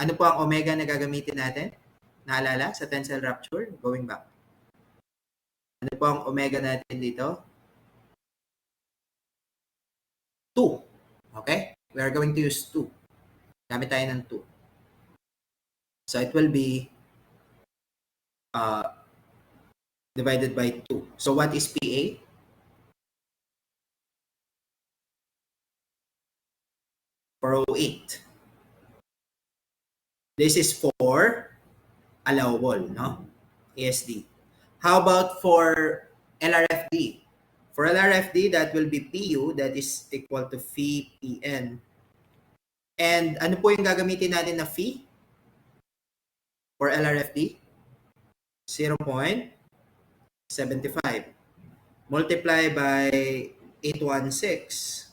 Speaker 1: Ano po ang omega na gagamitin natin? Naalala sa tensile rupture? Going back. Ano po ang omega natin dito? 2. Okay? We are going to use 2. Gamit tayo ng 2. So it will be divided by 2. So what is PA? 408. This is for allowable, no? ASD. How about for LRFD? For LRFD, that will be PU, that is equal to phi PN. And ano po yung gagamitin natin na phi? For LRFD? 0.75. Multiply by 816.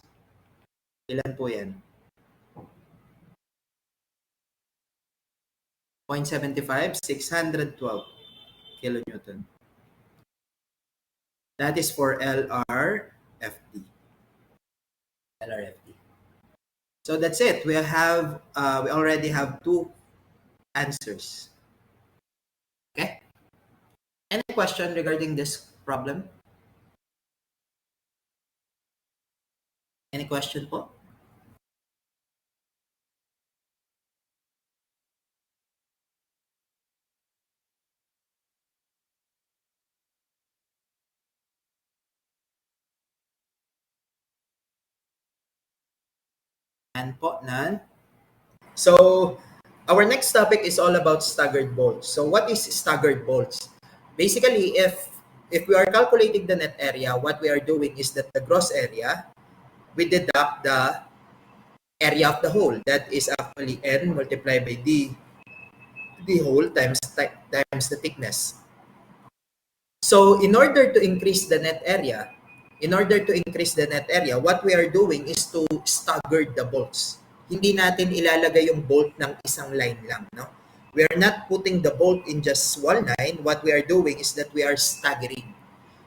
Speaker 1: Ilan po yan? 0.75, 612 kilonewton. That is for LRFD. LRFD. So that's it. We already have 2 answers. Okay? Any question regarding this problem? Any question po? And po, none. So, our next topic is all about staggered bolts. So, what is staggered bolts? Basically, if we are calculating the net area, what we are doing is that the gross area, we deduct the area of the hole. That is actually N multiplied by D hole times the thickness. So, in order to increase the net area, what we are doing is to stagger the bolts. Hindi natin ilalagay yung bolt ng isang line lang, no? We are not putting the bolt in just one line. What we are doing is that we are staggering.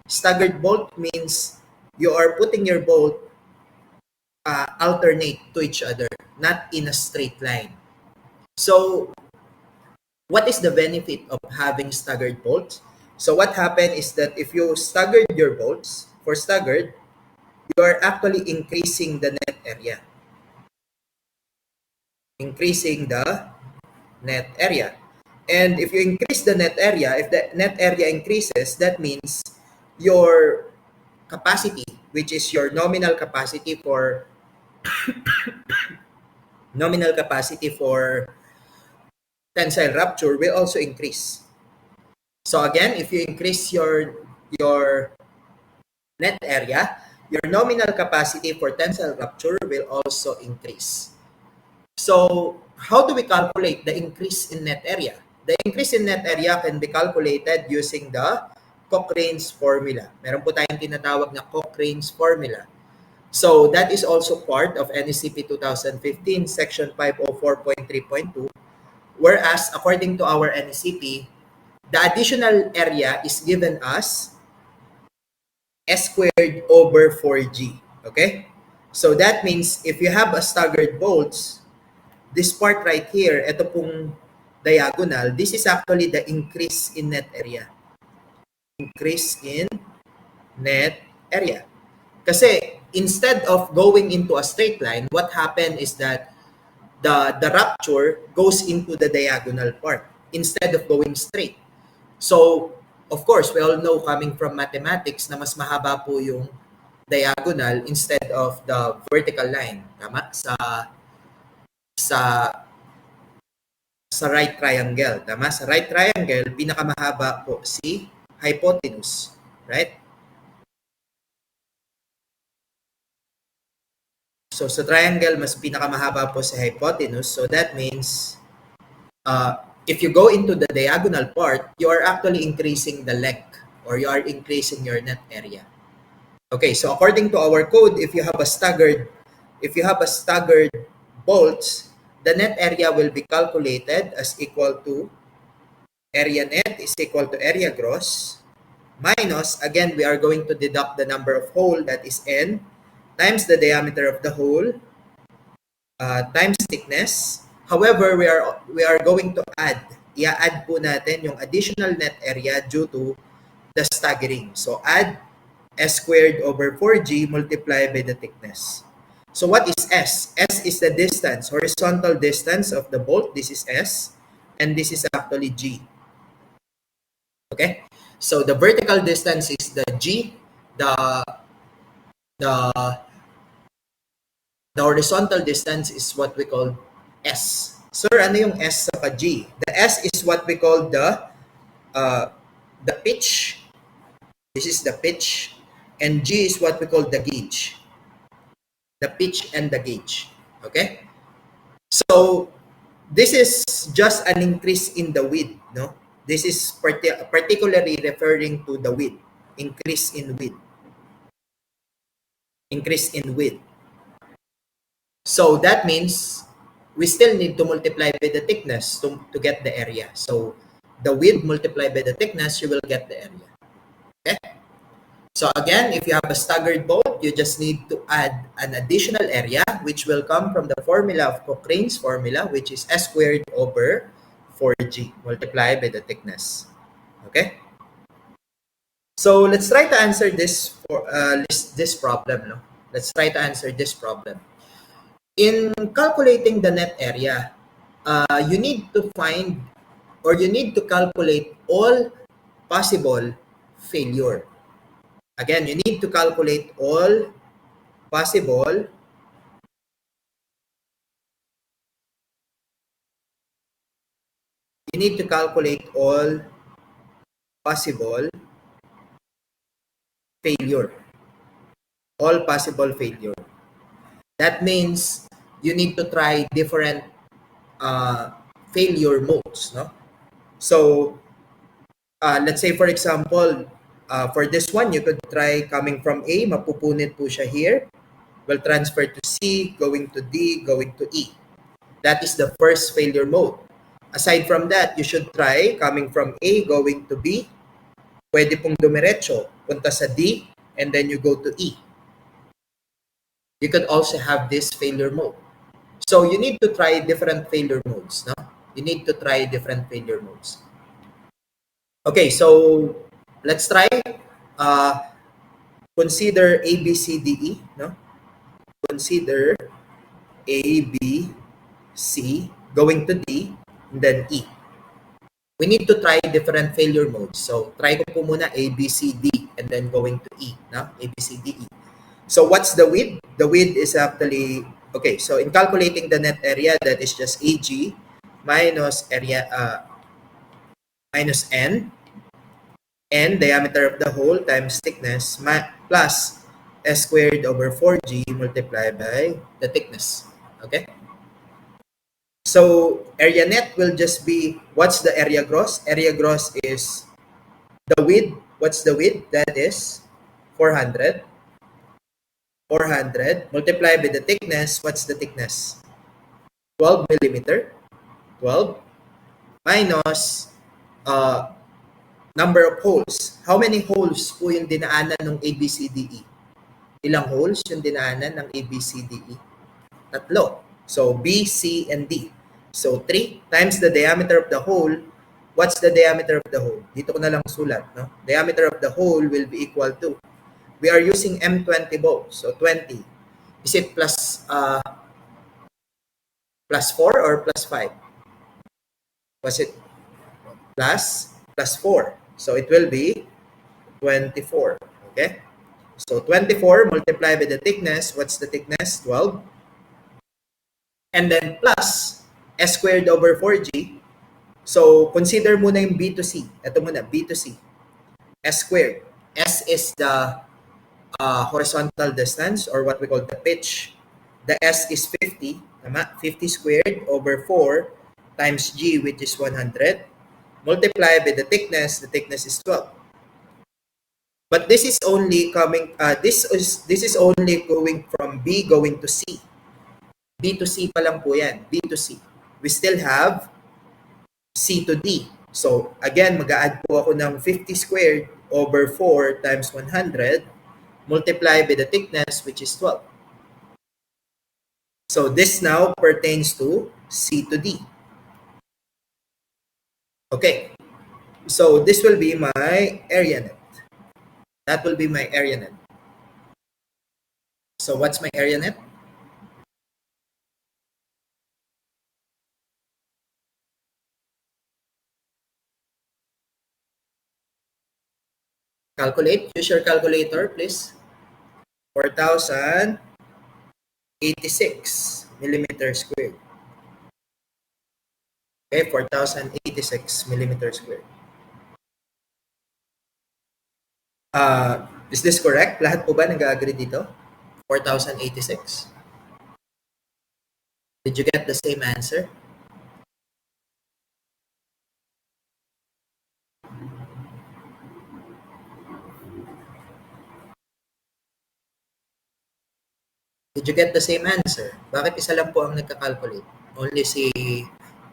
Speaker 1: Staggered bolt means you are putting your bolt alternate to each other, not in a straight line. So, what is the benefit of having staggered bolts? So what happened is that if you staggered your bolts, for staggered, you are actually increasing the net area. Increasing the net area. And if you increase the net area, if the net area increases, that means your capacity, which is your nominal capacity for tensile rupture, will also increase. So again, if you increase your net area, your nominal capacity for tensile rupture will also increase. So how do we calculate the increase in net area? The increase in net area can be calculated using the Cochrane's formula. Meron po tayong tinatawag na Cochrane's formula. So that is also part of NECP 2015 section 504.3.2, whereas according to our NECP, the additional area is given as S squared over 4G. Okay? So that means if you have a staggered bolts, this part right here, ito pong diagonal, this is actually the increase in net area. Increase in net area. Kasi instead of going into a straight line, what happened is that the rupture goes into the diagonal part instead of going straight. So, of course, we all know coming from mathematics na mas mahaba po yung diagonal instead of the vertical line. Tama? Sa sa right triangle. Tama? Sa right triangle, pinakamahaba po si hypotenuse. Right? So, sa triangle, mas pinakamahaba po si hypotenuse. So, that means, if you go into the diagonal part, you are actually increasing the length or you are increasing your net area. Okay, so according to our code, if you have a staggered bolts, the net area will be calculated as equal to area net is equal to area gross minus, again, we are going to deduct the number of hole, that is n, times the diameter of the hole, times thickness. However, we are going to i-add po natin yung additional net area due to the staggering. So add S squared over 4G multiplied by the thickness. So what is S? S is the distance, horizontal distance of the bolt. This is S, and this is actually G. Okay? So the vertical distance is the G, the horizontal distance is what we call S. Sir, ano yung S sa G? The S is what we call the pitch. This is the pitch. And G is what we call the gauge. The pitch and the gauge. Okay? So, this is just an increase in the width, no? This is particularly referring to the width. Increase in width. Increase in width. So, that means we still need to multiply by the thickness to get the area. So, the width multiplied by the thickness, you will get the area. Okay? So again, if you have a staggered bolt, you just need to add an additional area, which will come from the formula of Cochrane's formula, which is S squared over 4G multiplied by the thickness. Okay? So let's try to answer this problem. No? Let's try to answer this problem. In calculating the net area, you need to find or you need to calculate all possible failure. Again, you need to calculate all possible failure. All possible failure. That means you need to try different failure modes. No? So, let's say for example, for this one, you could try coming from A, mapupunit po siya here. Will transfer to C, going to D, going to E. That is the first failure mode. Aside from that, you should try coming from A, going to B. Pwede pong dumiretso, punta sa D, and then you go to E. You could also have this failure mode. So you need to try different failure modes. No? You need to try different failure modes. Okay, so let's try. Consider A, B, C, D, E. No? Consider A, B, C, going to D, and then E. We need to try different failure modes. So, try ko po muna A, B, C, D, and then going to E. No? A, B, C, D, E. So, what's the width? The width is actually, okay, so in calculating the net area, that is just AG minus area, minus N, diameter of the hole times thickness, plus S squared over 4G multiplied by the thickness. Okay? So, area net will just be, what's the area gross? Area gross is the width. What's the width? That is 400. 400 multiplied by the thickness. What's the thickness? 12 millimeter. 12 minus number of holes. How many holes po yung dinaanan ng ABCDE? Ilang holes yung dinaanan ng ABCDE? 3. So, B, C, and D. So, 3 times the diameter of the hole. What's the diameter of the hole? Dito ko na lang sulat. No? Diameter of the hole will be equal to, we are using M20 bolts. So, 20. Is it plus 4 or plus 5? Was it plus 4? So, it will be 24. Okay? So, 24 multiplied by the thickness. What's the thickness? 12. And then plus S squared over 4G. So, consider muna yung B to C. Ito muna, B to C. S squared. S is the horizontal distance or what we call the pitch. The S is 50. Tama? 50 squared over 4 times G, which is 100. Multiplied by the thickness. The thickness is 12. But this is only coming, this is only going from B going to C. B to C pa lang po yan. B to C. We still have C to D. So, again, mag-a-add po ako ng 50 squared over 4 times 100 multiplied by the thickness, which is 12. So, this now pertains to C to D. Okay. So, this will be my area net. That will be my area net. So, what's my area net? Calculate. Use your calculator, please. 4,086 millimeter squared. Okay, 4,086 millimeter squared. Is this correct? Lahat po ba nag-agree dito? 4,086? Did you get the same answer? Did you get the same answer? Bakit isa lang po ang nagka-calculate? Only si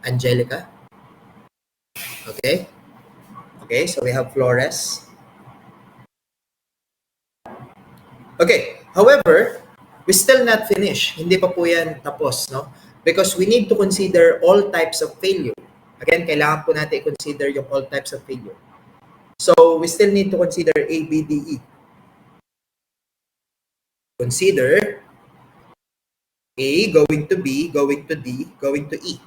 Speaker 1: Angelica? Okay. Okay, so we have Flores. Okay, however, we still not finished. Hindi pa po yan tapos, no? Because we need to consider all types of failure. Again, kailangan po natin i-consider yung all types of failure. So, we still need to consider A, B, D, E. Consider A going to B, going to D, going to E.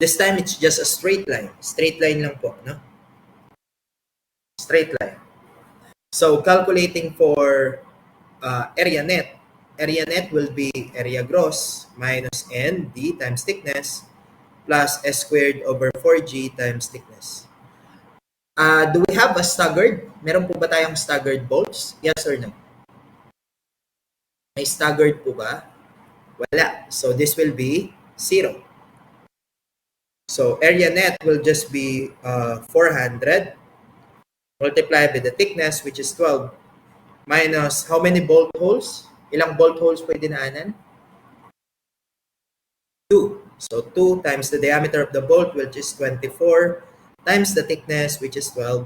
Speaker 1: This time, it's just a straight line. Straight line lang po, no? Straight line. So, calculating for area net. Area net will be area gross minus ND times thickness plus S squared over 4G times thickness. Do we have a staggered? Meron po ba tayong staggered bolts? Yes or no? May staggered po ba? Wala. So, this will be 0. So, area net will just be 400 multiplied by the thickness, which is 12, minus how many bolt holes? Ilang bolt holes pwede dinaanan? 2. So, 2 times the diameter of the bolt, which is 24, times the thickness, which is 12.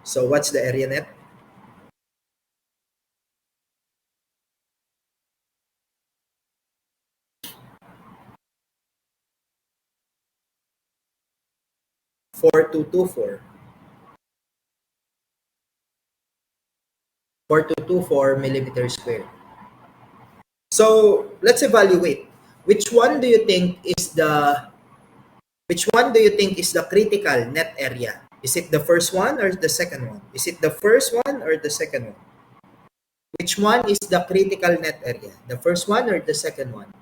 Speaker 1: So, what's the area net? Four two two four. 4224 millimeters squared. So let's evaluate. Which one do you think is the critical net area? Is it the first one or the second one? Is it the first one or the second one? Which one is the critical net area? The first one or the second one?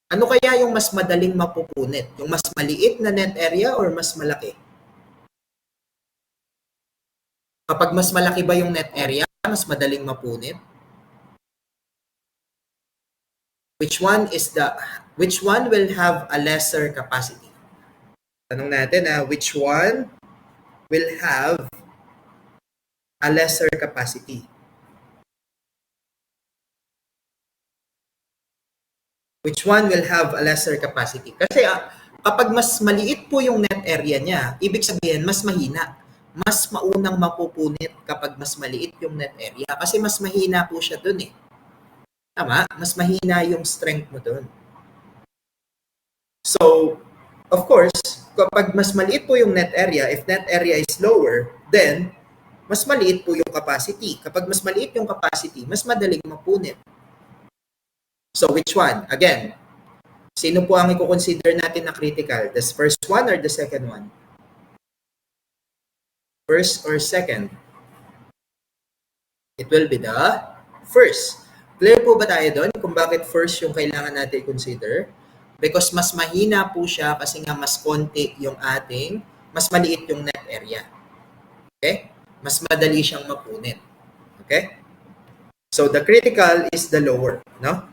Speaker 1: Ano kaya yung mas madaling mapupunit? Yung mas maliit na net area or mas malaki? Kapag mas malaki ba yung net area, mas madaling mapunit? Which one will have a lesser capacity? Tanong natin which one will have a lesser capacity? Which one will have a lesser capacity? Kasi kapag mas maliit po yung net area niya, ibig sabihin mas mahina. Mas maunang mapupunit kapag mas maliit yung net area kasi mas mahina po siya dun eh. Tama? Mas mahina yung strength mo dun. So, of course, kapag mas maliit po yung net area, if net area is lower, then mas maliit po yung capacity. Kapag mas maliit yung capacity, mas madaling mapunit. So, which one? Again, sino po ang i-consider natin na critical? The first one or the second one? First or second? It will be the first. Clear po ba tayo doon kung bakit first yung kailangan natin i-consider? Because mas mahina po siya kasi nga mas konti yung ating, mas maliit yung net area. Okay? Mas madali siyang mapunit. Okay? So the critical is the lower, no?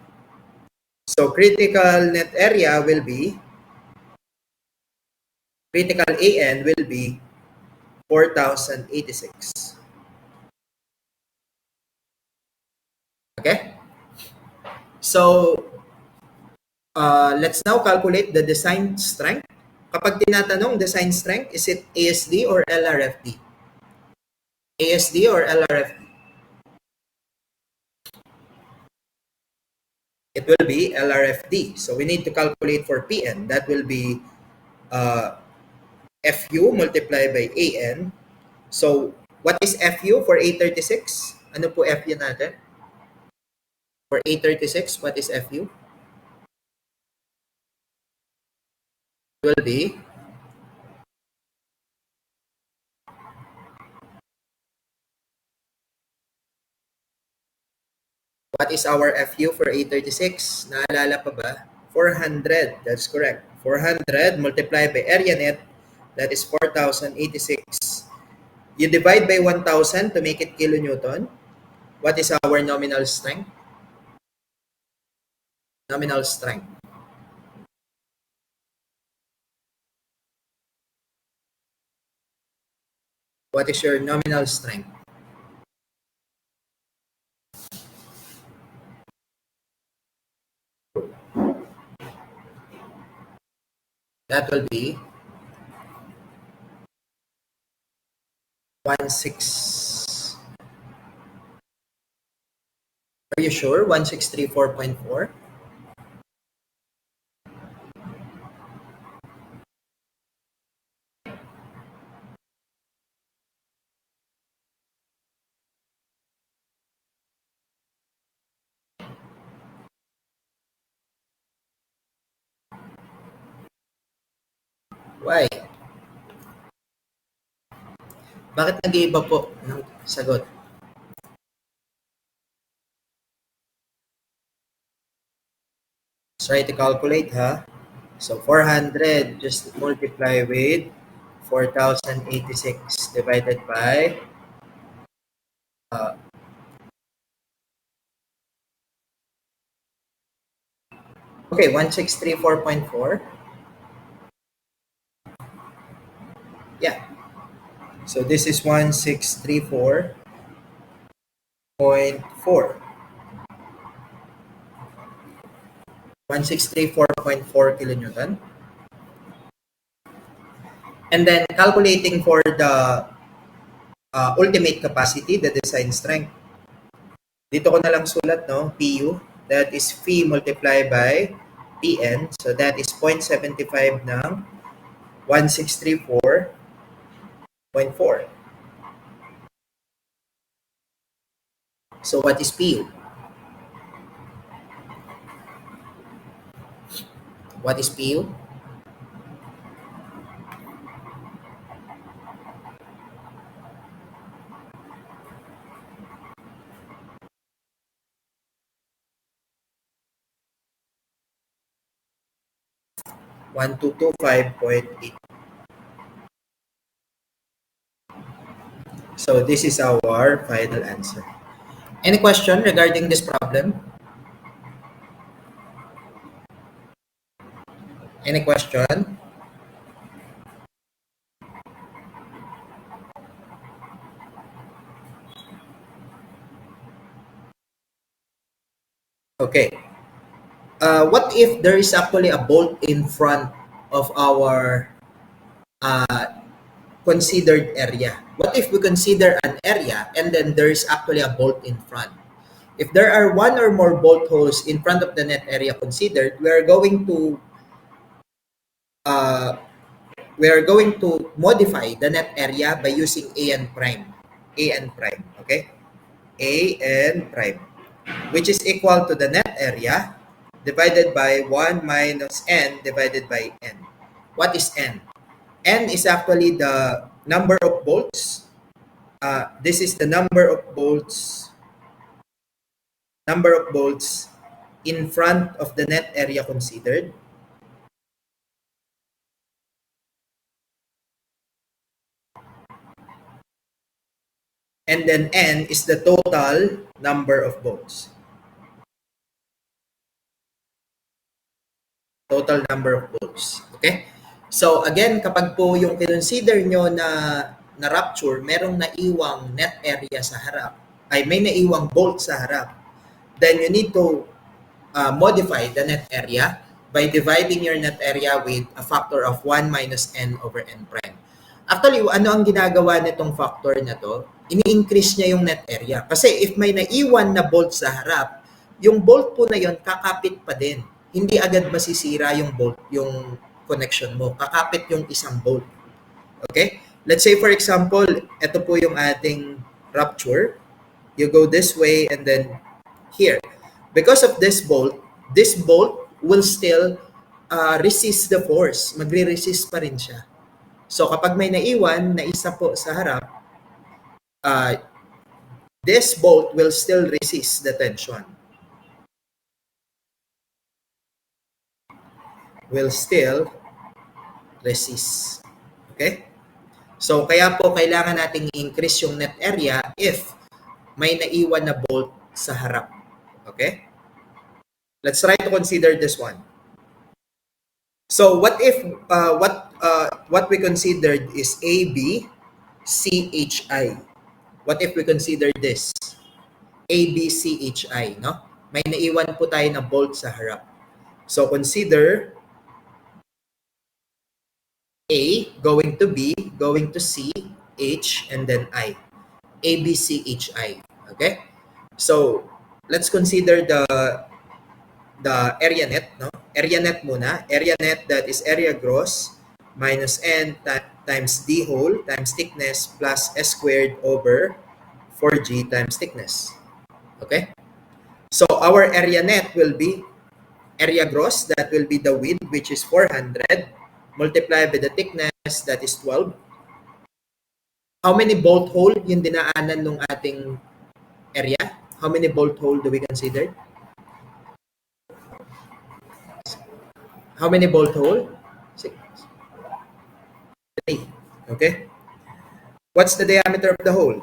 Speaker 1: So critical net area will be, critical AN will be 4,086. Okay? So, let's now calculate the design strength. Kapag tinatanong design strength, is it ASD or LRFD? ASD or LRFD? It will be LRFD. So we need to calculate for PN. That will be FU multiplied by AN. So what is FU for A36? Ano po FU natin? For A36, what is FU? It will be what is our FU for A36? Naalala pa ba? 400. That's correct. 400 multiplied by area net. That is 4,086. You divide by 1,000 to make it kilonewton. What is our nominal strength? Nominal strength. What is your nominal strength? That will be 16. Are you sure? 1634.4? Why? Bakit nag-iiba po ng sagot? Try to calculate, ha? So 400 just multiply with 4,086 divided by okay, 1634.4. Yeah. So this is 1634.4. 1634.4 kilonewton. And then calculating for the ultimate capacity, the design strength. Dito ko na lang sulat, no? PU. That is phi multiplied by PN. So that is 0.75 ng 1634.4. So what is PU? What is PU? One two two 5.8. So this is our final answer. Any question regarding this problem? Any question? Okay. what if there is actually a bolt in front of our considered area? What if we consider an area and then there is actually a bolt in front? If there are one or more bolt holes in front of the net area considered, uh, we are going to modify the net area by using an prime. An prime, okay? An prime, which is equal to the net area divided by 1 minus n divided by n. What is n? N is actually the number of bolts. This is the number of bolts in front of the net area considered. And then n is the total number of bolts. Total number of bolts. Okay? So again, kapag po yung kinonsider nyo na rupture, merong naiwang net area sa harap, ay may naiwang bolt sa harap, then you need to modify the net area by dividing your net area with a factor of 1 minus n over n prime. Actually, ano ang ginagawa nitong factor na to? Ini-increase niya yung net area. Kasi if may naiwan na bolt sa harap, yung bolt po na yon kakapit pa din. Hindi agad masisira yung bolt, yung connection mo. Kakapit yung isang bolt. Okay? Let's say for example, ito po yung ating rupture. You go this way and then here. Because of this bolt will still resist the force. Magre-resist pa rin siya. So kapag may naiwan na isa po sa harap, this bolt will still resist the tension. Will still resist. Okay? So kaya po kailangan nating i-increase yung net area if may naiwan na bolt sa harap. Okay? Let's try to consider this one. So what if what we considered is AB CHI. What if we consider this? ABCHI, no? May naiwan po tayo na bolt sa harap. So consider A going to B, going to C, H, and then I. ABCHI. Okay? So let's consider the area net, no? Area net muna. Area net, that is area gross minus n times d whole times thickness plus s squared over 4g times thickness. Okay? So our area net will be area gross, that will be the width, which is 400, multiplied by the thickness, that is 12. How many bolt hole yung dinaanan ng ating area? How many bolt hole do we consider? How many bolt hole? 6. 3. Okay? What's the diameter of the hole?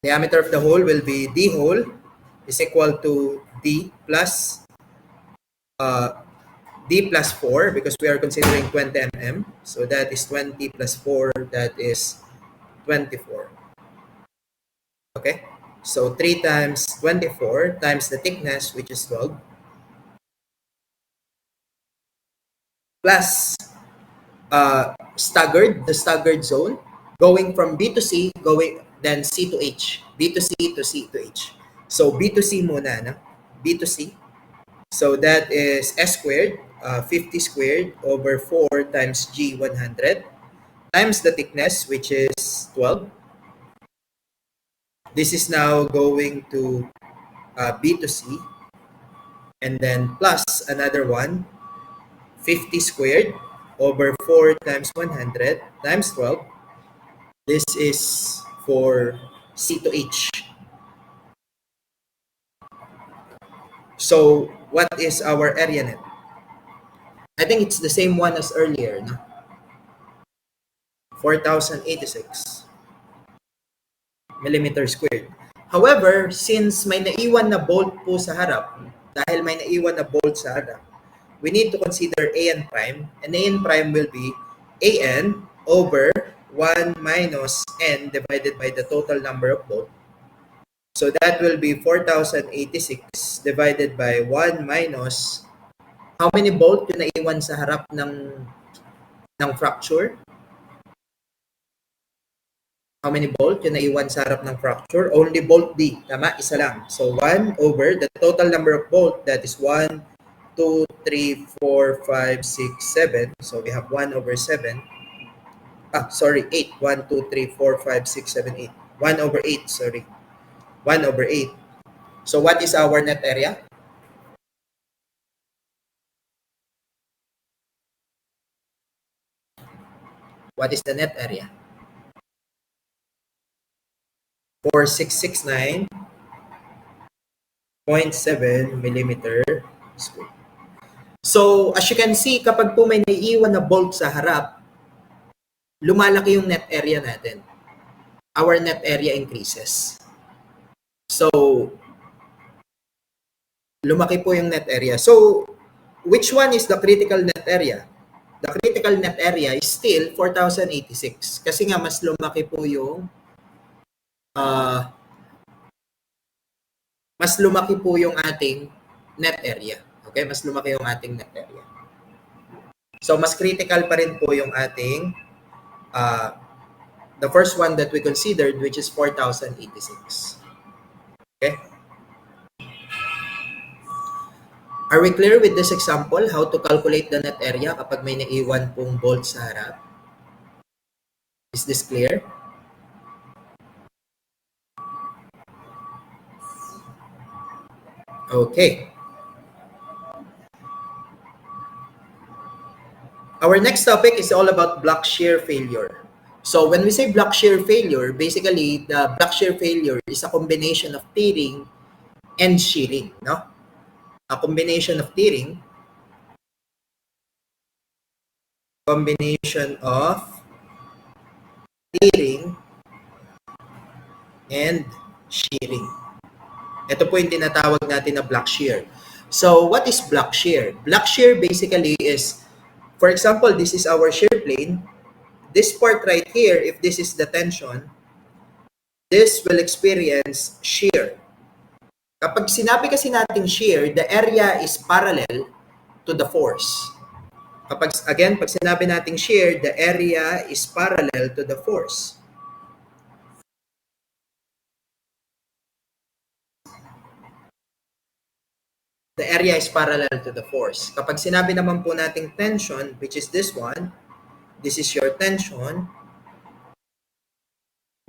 Speaker 1: Diameter of the hole will be d hole is equal to d plus 4, because we are considering 20 mm. So that is 20 plus 4, that is 24. Okay? So 3 times 24 times the thickness, which is 12, plus the staggered zone, going from B to C, then C to H. B to C to C to H. So B to C muna, no? B to C. So that is S squared, 50 squared over 4 times G 100 times the thickness, which is 12. This is now going to B to C, and then plus another one, 50 squared over 4 times 100 times 12. This is for C to H. So what is our area net? I think it's the same one as earlier, no? 4,086 millimeter squared. However, since may naiwan na bolt po sa harap, dahil may naiwan na bolt sa harap, we need to consider an prime, and an prime will be an over 1 minus n divided by the total number of bolts. So that will be 4,086 divided by 1 minus how many bolt yung naiwan sa harap ng fracture? How many bolt yung naiwan sa harap ng fracture? Only bolt D. Tama? Isa lang. So 1 over the total number of bolt, that is 1, 2, 3, 4, 5, 6, 7. So we have 1 over 7. 8. 1, 2, 3, 4, 5, 6, 7, 8. 1 over 8, sorry. 1 over 8. So what is our net area? What is the net area? 4669.7 millimeter square. So, as you can see, kapag po may naiiwan na bolt sa harap, lumalaki yung net area natin. Our net area increases. So, lumaki po yung net area. So, which one is the critical net area? The critical net area is still 4,086 kasi nga mas lumaki po yung ating net area. Okay? Mas lumaki yung ating net area. So, mas critical pa rin po yung ating the first one that we considered, which is 4,086. Okay? Are we clear with this example, how to calculate the net area kapag may naiwan pong bolt sa harap? Is this clear? Okay. Our next topic is all about block shear failure. So when we say block shear failure, basically the block shear failure is a combination of tearing and shearing, no? A combination of tearing, and shearing. Ito po yung tinatawag natin na block shear. So what is block shear? Block shear basically is, for example, this is our shear plane. This part right here, if this is the tension, this will experience shear. Kapag sinabi kasi natin shear, the area is parallel to the force. Pag sinabi natin shear, the area is parallel to the force. The area is parallel to the force. Kapag sinabi naman po natin tension, which is this one, this is your tension,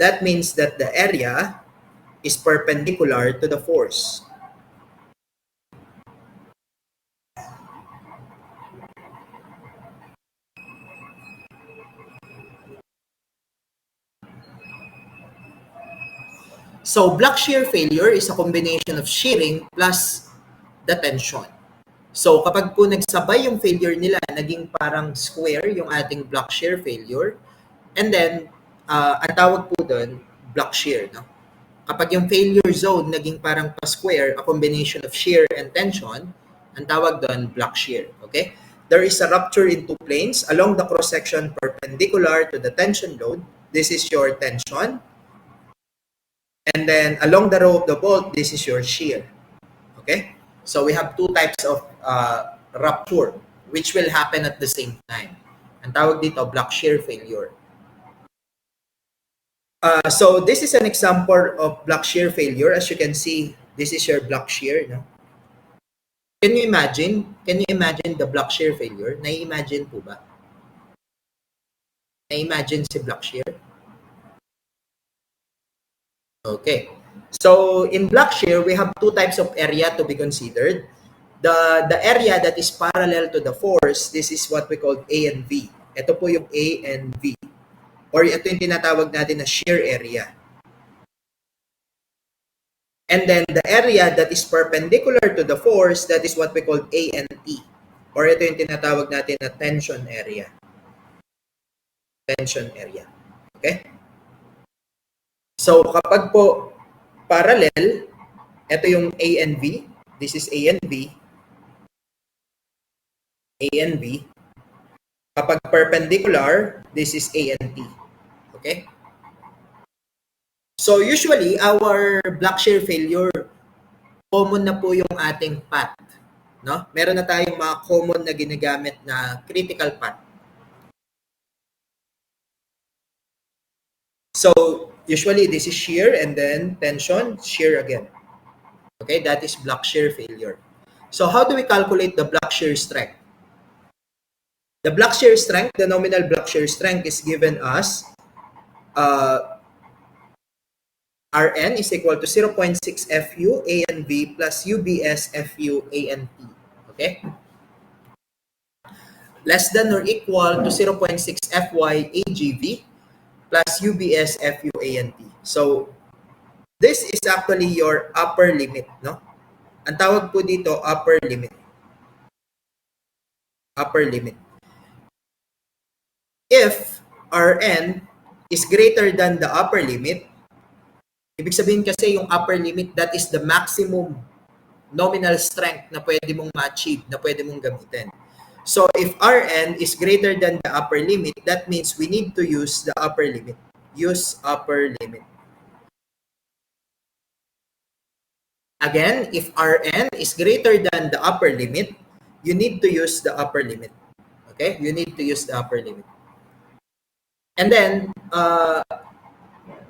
Speaker 1: that means that the area is perpendicular to the force. So, block shear failure is a combination of shearing plus the tension. So, kapag po nagsabay yung failure nila, naging parang square yung ating block shear failure. And then, ang tawag po doon, block shear. No? Kapag yung failure zone naging parang pa-square, a combination of shear and tension, ang tawag doon, block shear. Okay? There is a rupture in two planes along the cross-section perpendicular to the tension load. This is your tension. And then along the row of the bolt, this is your shear. Okay? So we have two types of rupture which will happen at the same time. Ang tawag dito, block shear failure. So this is an example of block shear failure. As you can see, this is your block shear. No? Can you imagine the block shear failure? Nai-imagine po ba? Nai-imagine si block shear? Okay. So in block shear, we have two types of area to be considered. The area that is parallel to the force, this is what we call A and V. Ito po yung A and V. Or ito yung tinatawag natin na shear area. And then the area that is perpendicular to the force, that is what we call A and T. Or ito yung tinatawag natin na tension area. Tension area. Okay? So kapag po parallel, ito yung A and V. This is A and V. A and V. Kapag perpendicular, this is A and T. Okay? So usually, our block shear failure, common na po yung ating path. No? Meron na tayong mga common na ginagamit na critical path. So usually, this is shear and then tension, shear again. Okay, that is block shear failure. So how do we calculate the block shear strength? The block shear strength, the nominal block shear strength is given as Rn is equal to 0.6 FU ANV plus UBS FU ANP. Okay? Less than or equal to 0.6 FY AGV plus UBS FU ANP. So, this is actually your upper limit, no? Ang tawag po dito, upper limit. Upper limit. If Rn is greater than the upper limit, ibig sabihin kasi yung upper limit, that is the maximum nominal strength na pwede mong ma-achieve, na pwede mong gamitin. So if Rn is greater than the upper limit, that means we need to use the upper limit. Use upper limit. Again, if Rn is greater than the upper limit, you need to use the upper limit. Okay? You need to use the upper limit. And then,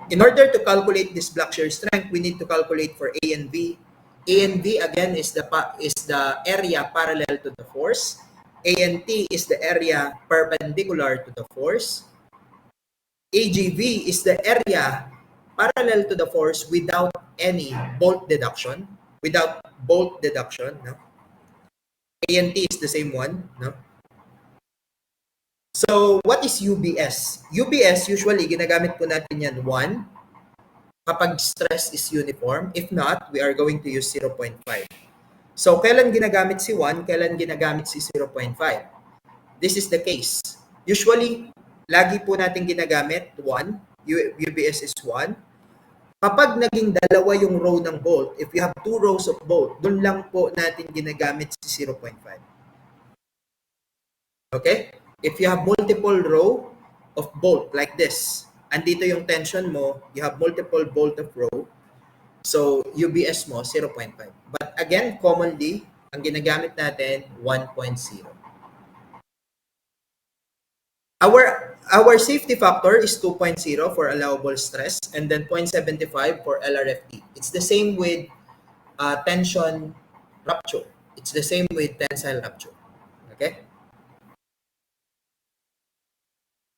Speaker 1: in order to calculate this block shear strength, we need to calculate for A and V. A and V again is the area parallel to the force. A and T is the area perpendicular to the force. AGV is the area parallel to the force without any bolt deduction. Without bolt deduction, no? A and T is the same one, no? So, what is UBS? UBS, usually, ginagamit po natin yan 1 kapag stress is uniform. If not, we are going to use 0.5. So, kailan ginagamit si 1? Kailan ginagamit si 0.5? This is the case. Usually, lagi po natin ginagamit 1. UBS is 1. Kapag naging dalawa yung row ng bolt, if you have 2 rows of bolt, doon lang po natin ginagamit si 0.5. Okay? If you have multiple row of bolt like this, andito yung tension mo, you have multiple bolt of row, so UBS mo, 0.5. But again, commonly, ang ginagamit natin, 1.0. Our safety factor is 2.0 for allowable stress and then 0.75 for LRFT. It's the same with tension rupture. It's the same with tensile rupture. Okay?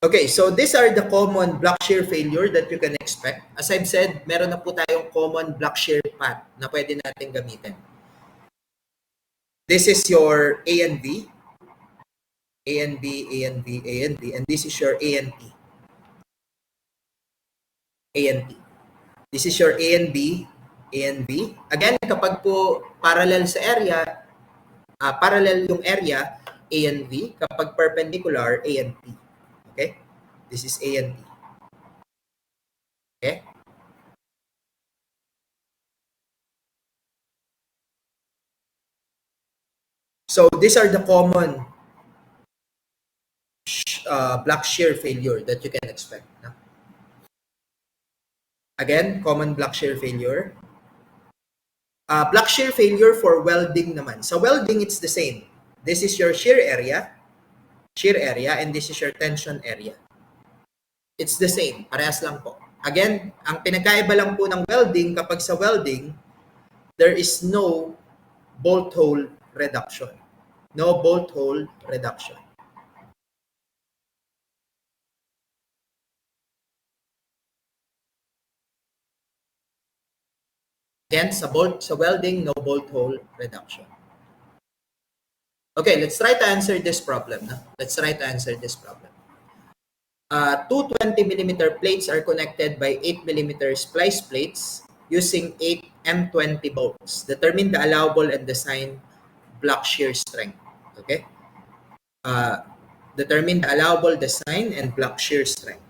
Speaker 1: Okay, so these are the common block shear failure that you can expect. As I've said, meron na po tayong common block shear path na pwede natin gamitin. This is your A and B. A and B, A and B, A and B. And this is your A and P. A and P. This is your A and B, A and B. Again, kapag po parallel sa area, parallel yung area, A and B. Kapag perpendicular, A and P. Okay? This is A and B. Okay? So these are the common block shear failure that you can expect. No? Again, common block shear failure. Block shear failure for welding naman. So welding, it's the same. This is your shear area, and this is your tension area. It's the same. Parehas lang po. Again, ang pinagkaiba lang po ng welding, kapag sa welding, there is no bolt hole reduction. No bolt hole reduction. Again, sa welding, no bolt hole reduction. Okay, let's try to answer this problem. No? Let's try to answer this problem. Two 20mm plates are connected by 8mm splice plates using 8 M20 bolts. Determine the allowable and design block shear strength. Okay? Determine the allowable design and block shear strength.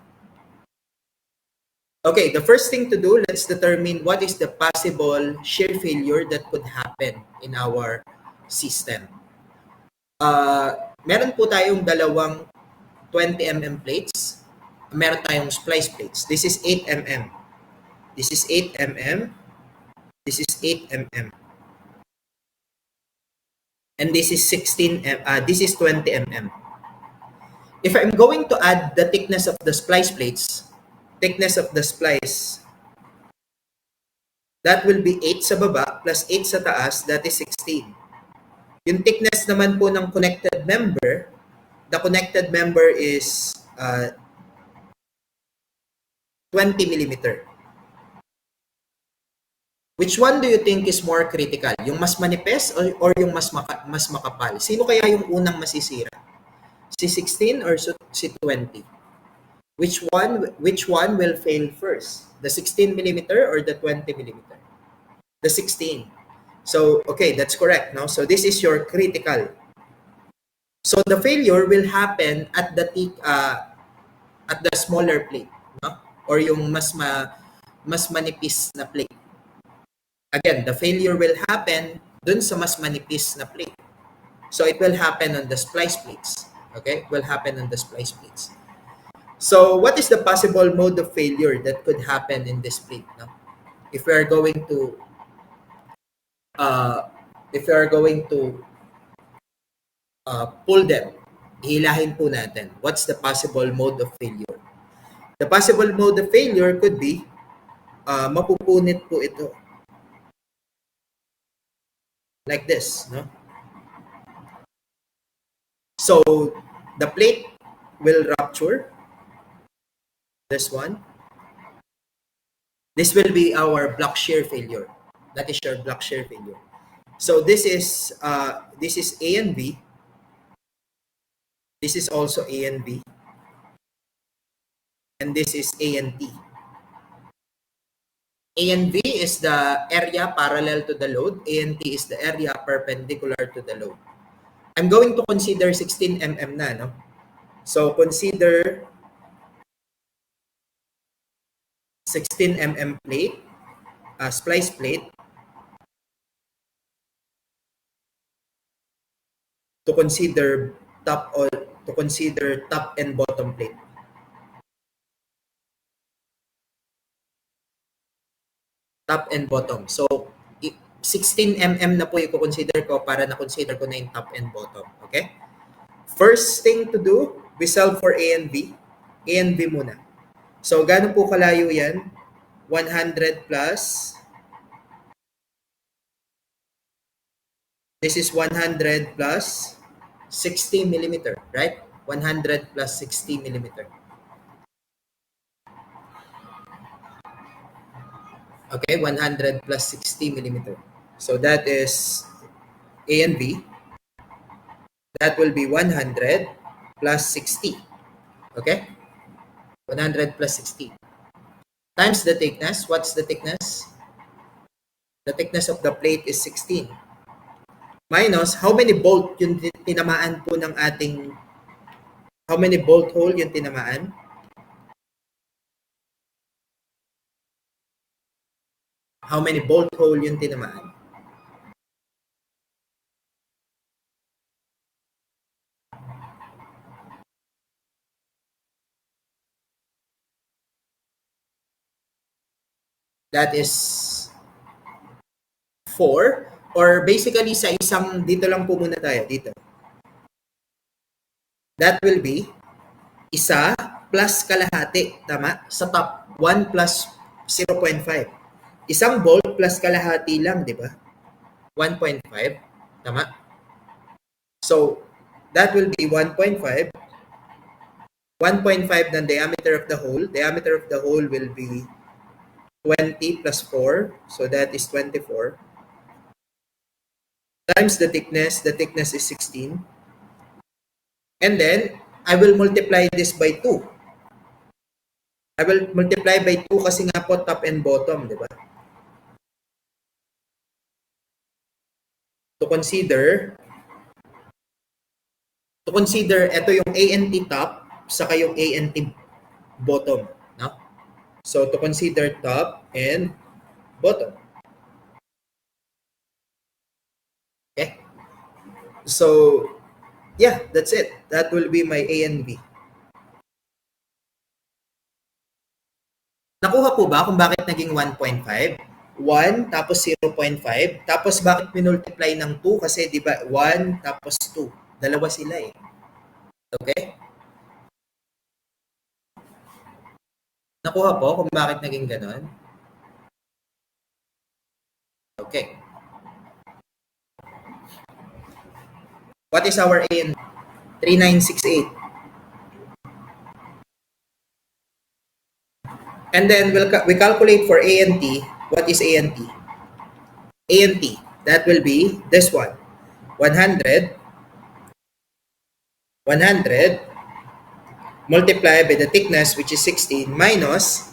Speaker 1: Okay, the first thing to do, let's determine what is the possible shear failure that could happen in our system. Meron po tayong dalawang 20mm plates. Meron tayong splice plates. This is 8mm. This is 8 mm. This is 8 mm. And this is 20 mm. If I'm going to add the thickness of the splice plates, thickness of the splice, that will be 8 sa baba plus 8 sa taas, that is 16. Yung thickness naman po ng connected member, the connected member is 20 millimeter. Which one do you think is more critical? Yung mas manipis or yung mas makapal? Sino kaya yung unang masisira? Si 16 or si 20? Which one will fail first? The 16 millimeter or the 20 millimeter? The 16. So, okay, that's correct. No? So, this is your critical. So, the failure will happen at the smaller plate, no? Or yung mas manipis na plate. Again, the failure will happen dun sa mas manipis na plate. So, it will happen on the splice plates. Okay? It will happen on the splice plates. So, what is the possible mode of failure that could happen in this plate? No? If we are going to pull them, hihilahin po natin. What's the possible mode of failure? The possible mode of failure could be mapupunit po ito. Like this, no? So, the plate will rupture. This one. This will be our block shear failure. That is your block shear failure. So, this is A and B. This is also A and B. And this is A and T. A and B is the area parallel to the load. A and T is the area perpendicular to the load. I'm going to consider 16 mm na, no? So, consider 16 mm plate, splice plate, to consider top and bottom plate. Top and bottom. So, 16 mm na po i-consider ko para na-consider ko na yung top and bottom. Okay? First thing to do, we solve for A and B. A and B muna. So, gano'n po kalayo yan? 100 plus. This is 100 plus 60 millimeter, right? 100 plus 60 millimeter. Okay, 100 plus 60 millimeter. So that is A and B. That will be 100 plus 60. Okay? 100 plus 60. Times the thickness. What's the thickness? The thickness of the plate is 16. Minus, how many bolt yung tinamaan po ng ating, how many bolt hole yung tinamaan? How many bolt hole yung tinamaan? That is 4. Or basically sa isang, dito lang po muna tayo, dito. That will be isa plus kalahati, tama? Sa top, 1 plus 0.5. Isang bolt plus kalahati lang, di ba? 1.5, tama? So, that will be 1.5. 1.5 ng diameter of the hole. Diameter of the hole will be 20 plus 4. So, that is 24. Times the thickness. The thickness is 16. And then, I will multiply this by 2. I will multiply by 2 kasi nga po top and bottom, di ba? To consider, ito yung A and T top, saka yung A and T bottom. No? So, to consider top and bottom. Okay? So, yeah, that's it. That will be my A and B. Nakuha po ba kung bakit naging 1.5? 1 tapos 0.5, tapos bakit minultiply ng 2? Kasi di ba 1 tapos 2, dalawa sila eh. Okay? Nakuha po kung bakit naging ganon? Okay. What is our A and 3968? And then we calculate for A and T. What is A and T? A and T, that will be this one. 100 multiplied by the thickness, which is 16, minus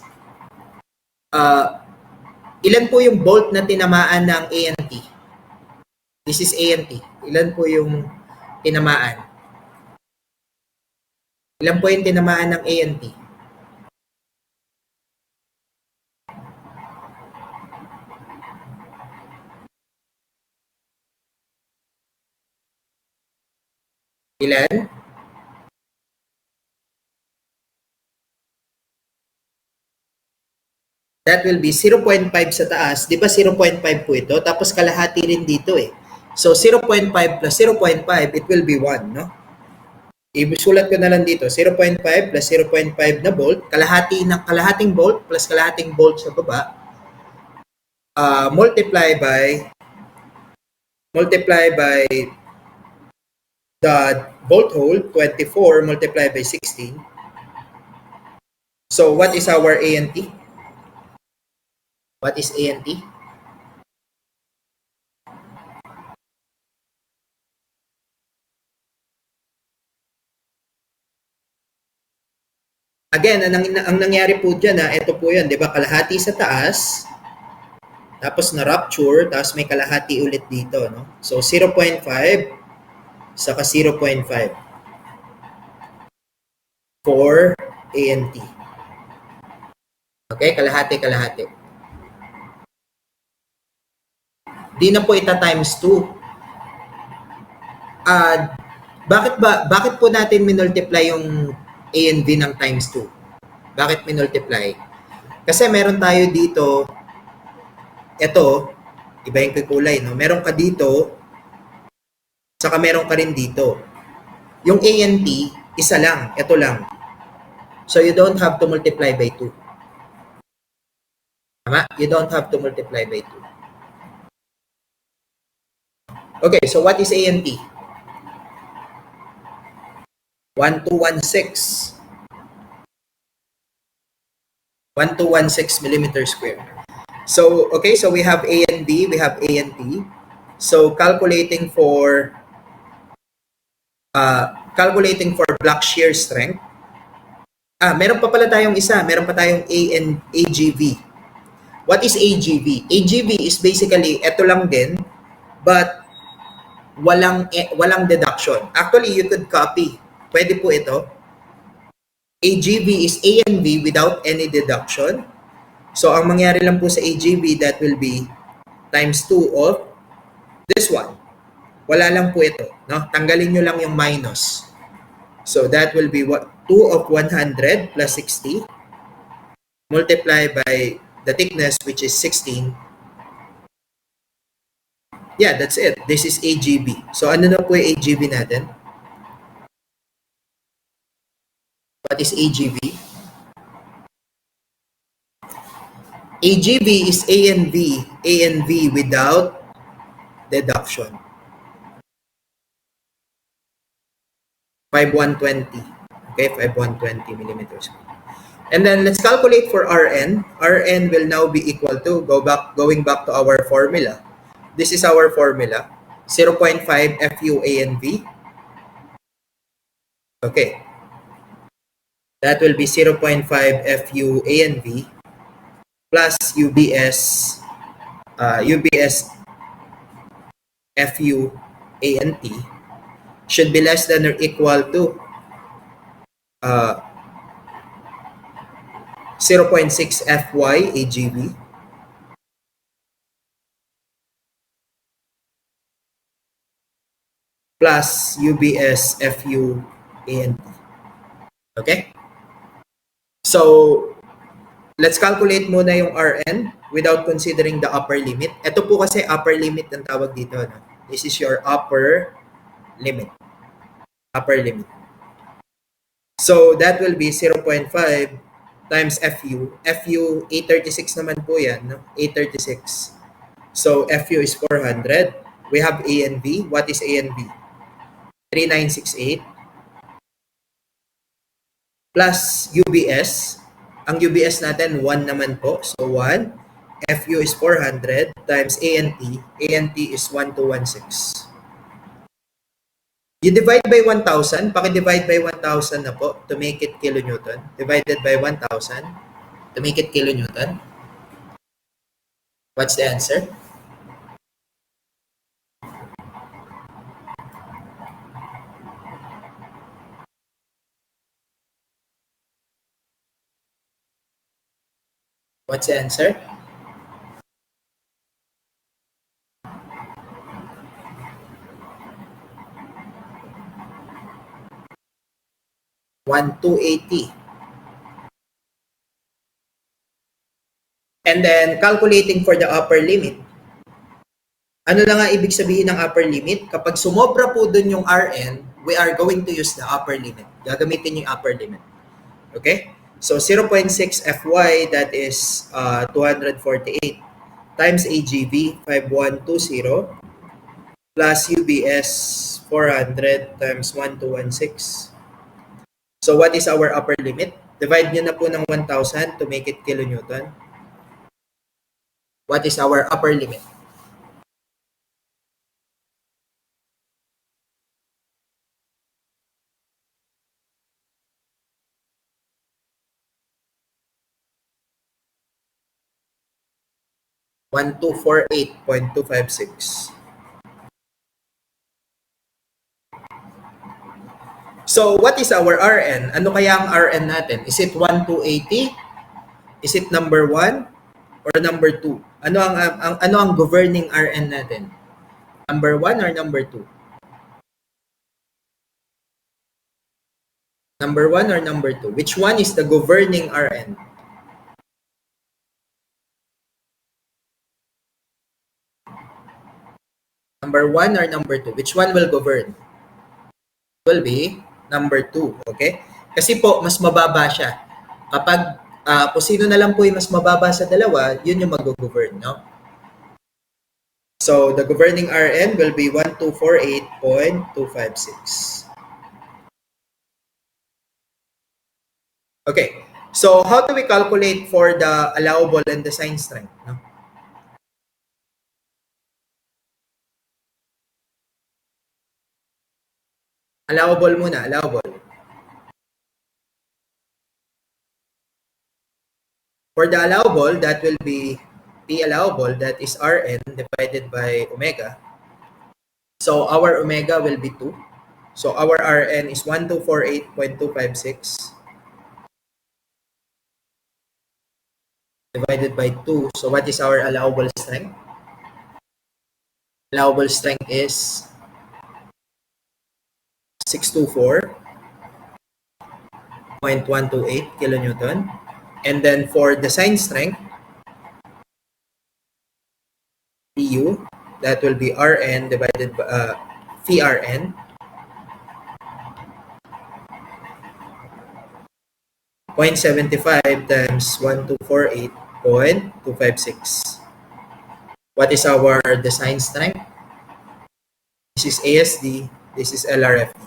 Speaker 1: ilan po yung bolt na tinamaan ng A and T? This is A and T. Ilan po yung tinamaan? Ilan po yung tinamaan ng A and T? Ilan? That will be 0.5 sa taas. Di ba 0.5 po ito? Tapos kalahati rin dito eh. So 0.5 plus 0.5, it will be 1, no? Isulat ko na lang dito, 0.5 plus 0.5 na bolt, kalahating bolt plus kalahating bolt sa baba, multiply by the bolt hole, 24 multiplied by 16. So what is our A and T? What is A and T? Again, ang nangyari po dyan, ito po yun, di ba? Kalahati sa taas, tapos na-rupture, tapos may kalahati ulit dito, no? So 0.5 saka 0.5 for A and T. Okay, kalahati. Di na po times 2. Bakit po natin minultiply yung A and B ng times 2? Bakit minultiply? Kasi meron tayo dito, ito, iba yung kulay, no? Meron ka dito, saka meron ka rin dito. Yung A and T, isa lang, ito lang. So you don't have to multiply by 2. Tama? You don't have to multiply by 2. Okay, so what is A and T? 1216. 1216 millimeter square. So, okay, so we have A and B, we have A and T. So, calculating for block shear strength. Meron pa pala tayong isa. Meron pa tayong AGV. What is AGV? AGV is basically, eto lang din, but walang deduction. Actually, you could copy. Pwede po ito. AGV is A and B without any deduction. So, ang mangyari lang po sa AGV, that will be times 2 of this one. Wala lang po ito. No? Tanggalin nyo lang yung minus. So, that will be 2 of 100 plus 60 multiplied by the thickness, which is 16. Yeah, that's it. This is AGV. So, ano na po yung AGV natin? What is AGV? AGV is A and V without deduction. 5120. Okay, 5120 millimeters. And then let's calculate for Rn. Rn will now be equal to, going back to our formula. This is our formula. 0.5 FU A and V. Okay. That will be 0.5 FU A and V plus UBS FU A and T should be less than or equal to 0.6 FY AGV plus UBS FU A and T. Okay? So, let's calculate muna yung Rn without considering the upper limit. Ito po kasi upper limit ang tawag dito. No? This is your upper limit. Upper limit. So, that will be 0.5 times FU. FU, 836 naman po yan. No? 836. So, FU is 400. We have A and B. What is A and B? 3968 plus UBS. Ang UBS natin, 1 naman po. So, 1. FU is 400 times A and T. A and T is 1216. You divide by 1,000. Paki-divide by 1,000 na po to make it kilonewton. Divided by 1,000 to make it kilonewton. What's the answer? What's the answer? $1,280. And then, calculating for the upper limit. Ano na nga ibig sabihin ng upper limit? Kapag sumobra po dun yung Rn, we are going to use the upper limit. Gagamitin yung upper limit. Okay? So, 0.6 Fy, that is 248 times AGV, 5120, plus UBS, 400 times 1216. So, what is our upper limit? Divide nyo na po ng 1,000 to make it kilonewton. What is our upper limit? $1,248.256. So, what is our Rn? Ano kaya ang Rn natin? Is it 1,280? Is it number 1 or number 2? Ano ang governing Rn natin? Number 1 or number 2? Number 1 or number 2? Which one is the governing Rn? Number 1 or number 2? Which one will govern? It will be number 2, okay? Kasi po, mas mababa siya. Kapag kung sino na lang po yung mas mababa sa dalawa, yun yung mag-govern, no? So, the governing Rn will be 1,248.256. Okay, so how do we calculate for the allowable and the sign strength, no? Allowable muna, allowable. For the allowable, that will be P allowable, that is Rn divided by omega. So our omega will be 2. So our Rn is 1,248.256 divided by 2. So what is our allowable strength? Allowable strength is 624.128 kilonewton. And then for the sign strength, Pu, that will be Rn divided by phi Rn. 0.75 times 1,248.256. What is our design strength? This is ASD. This is LRFD.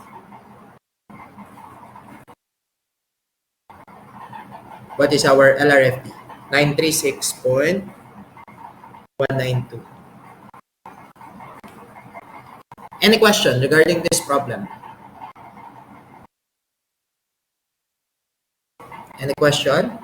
Speaker 1: What is our LRFD? 936.192. Any question regarding this problem? Any question?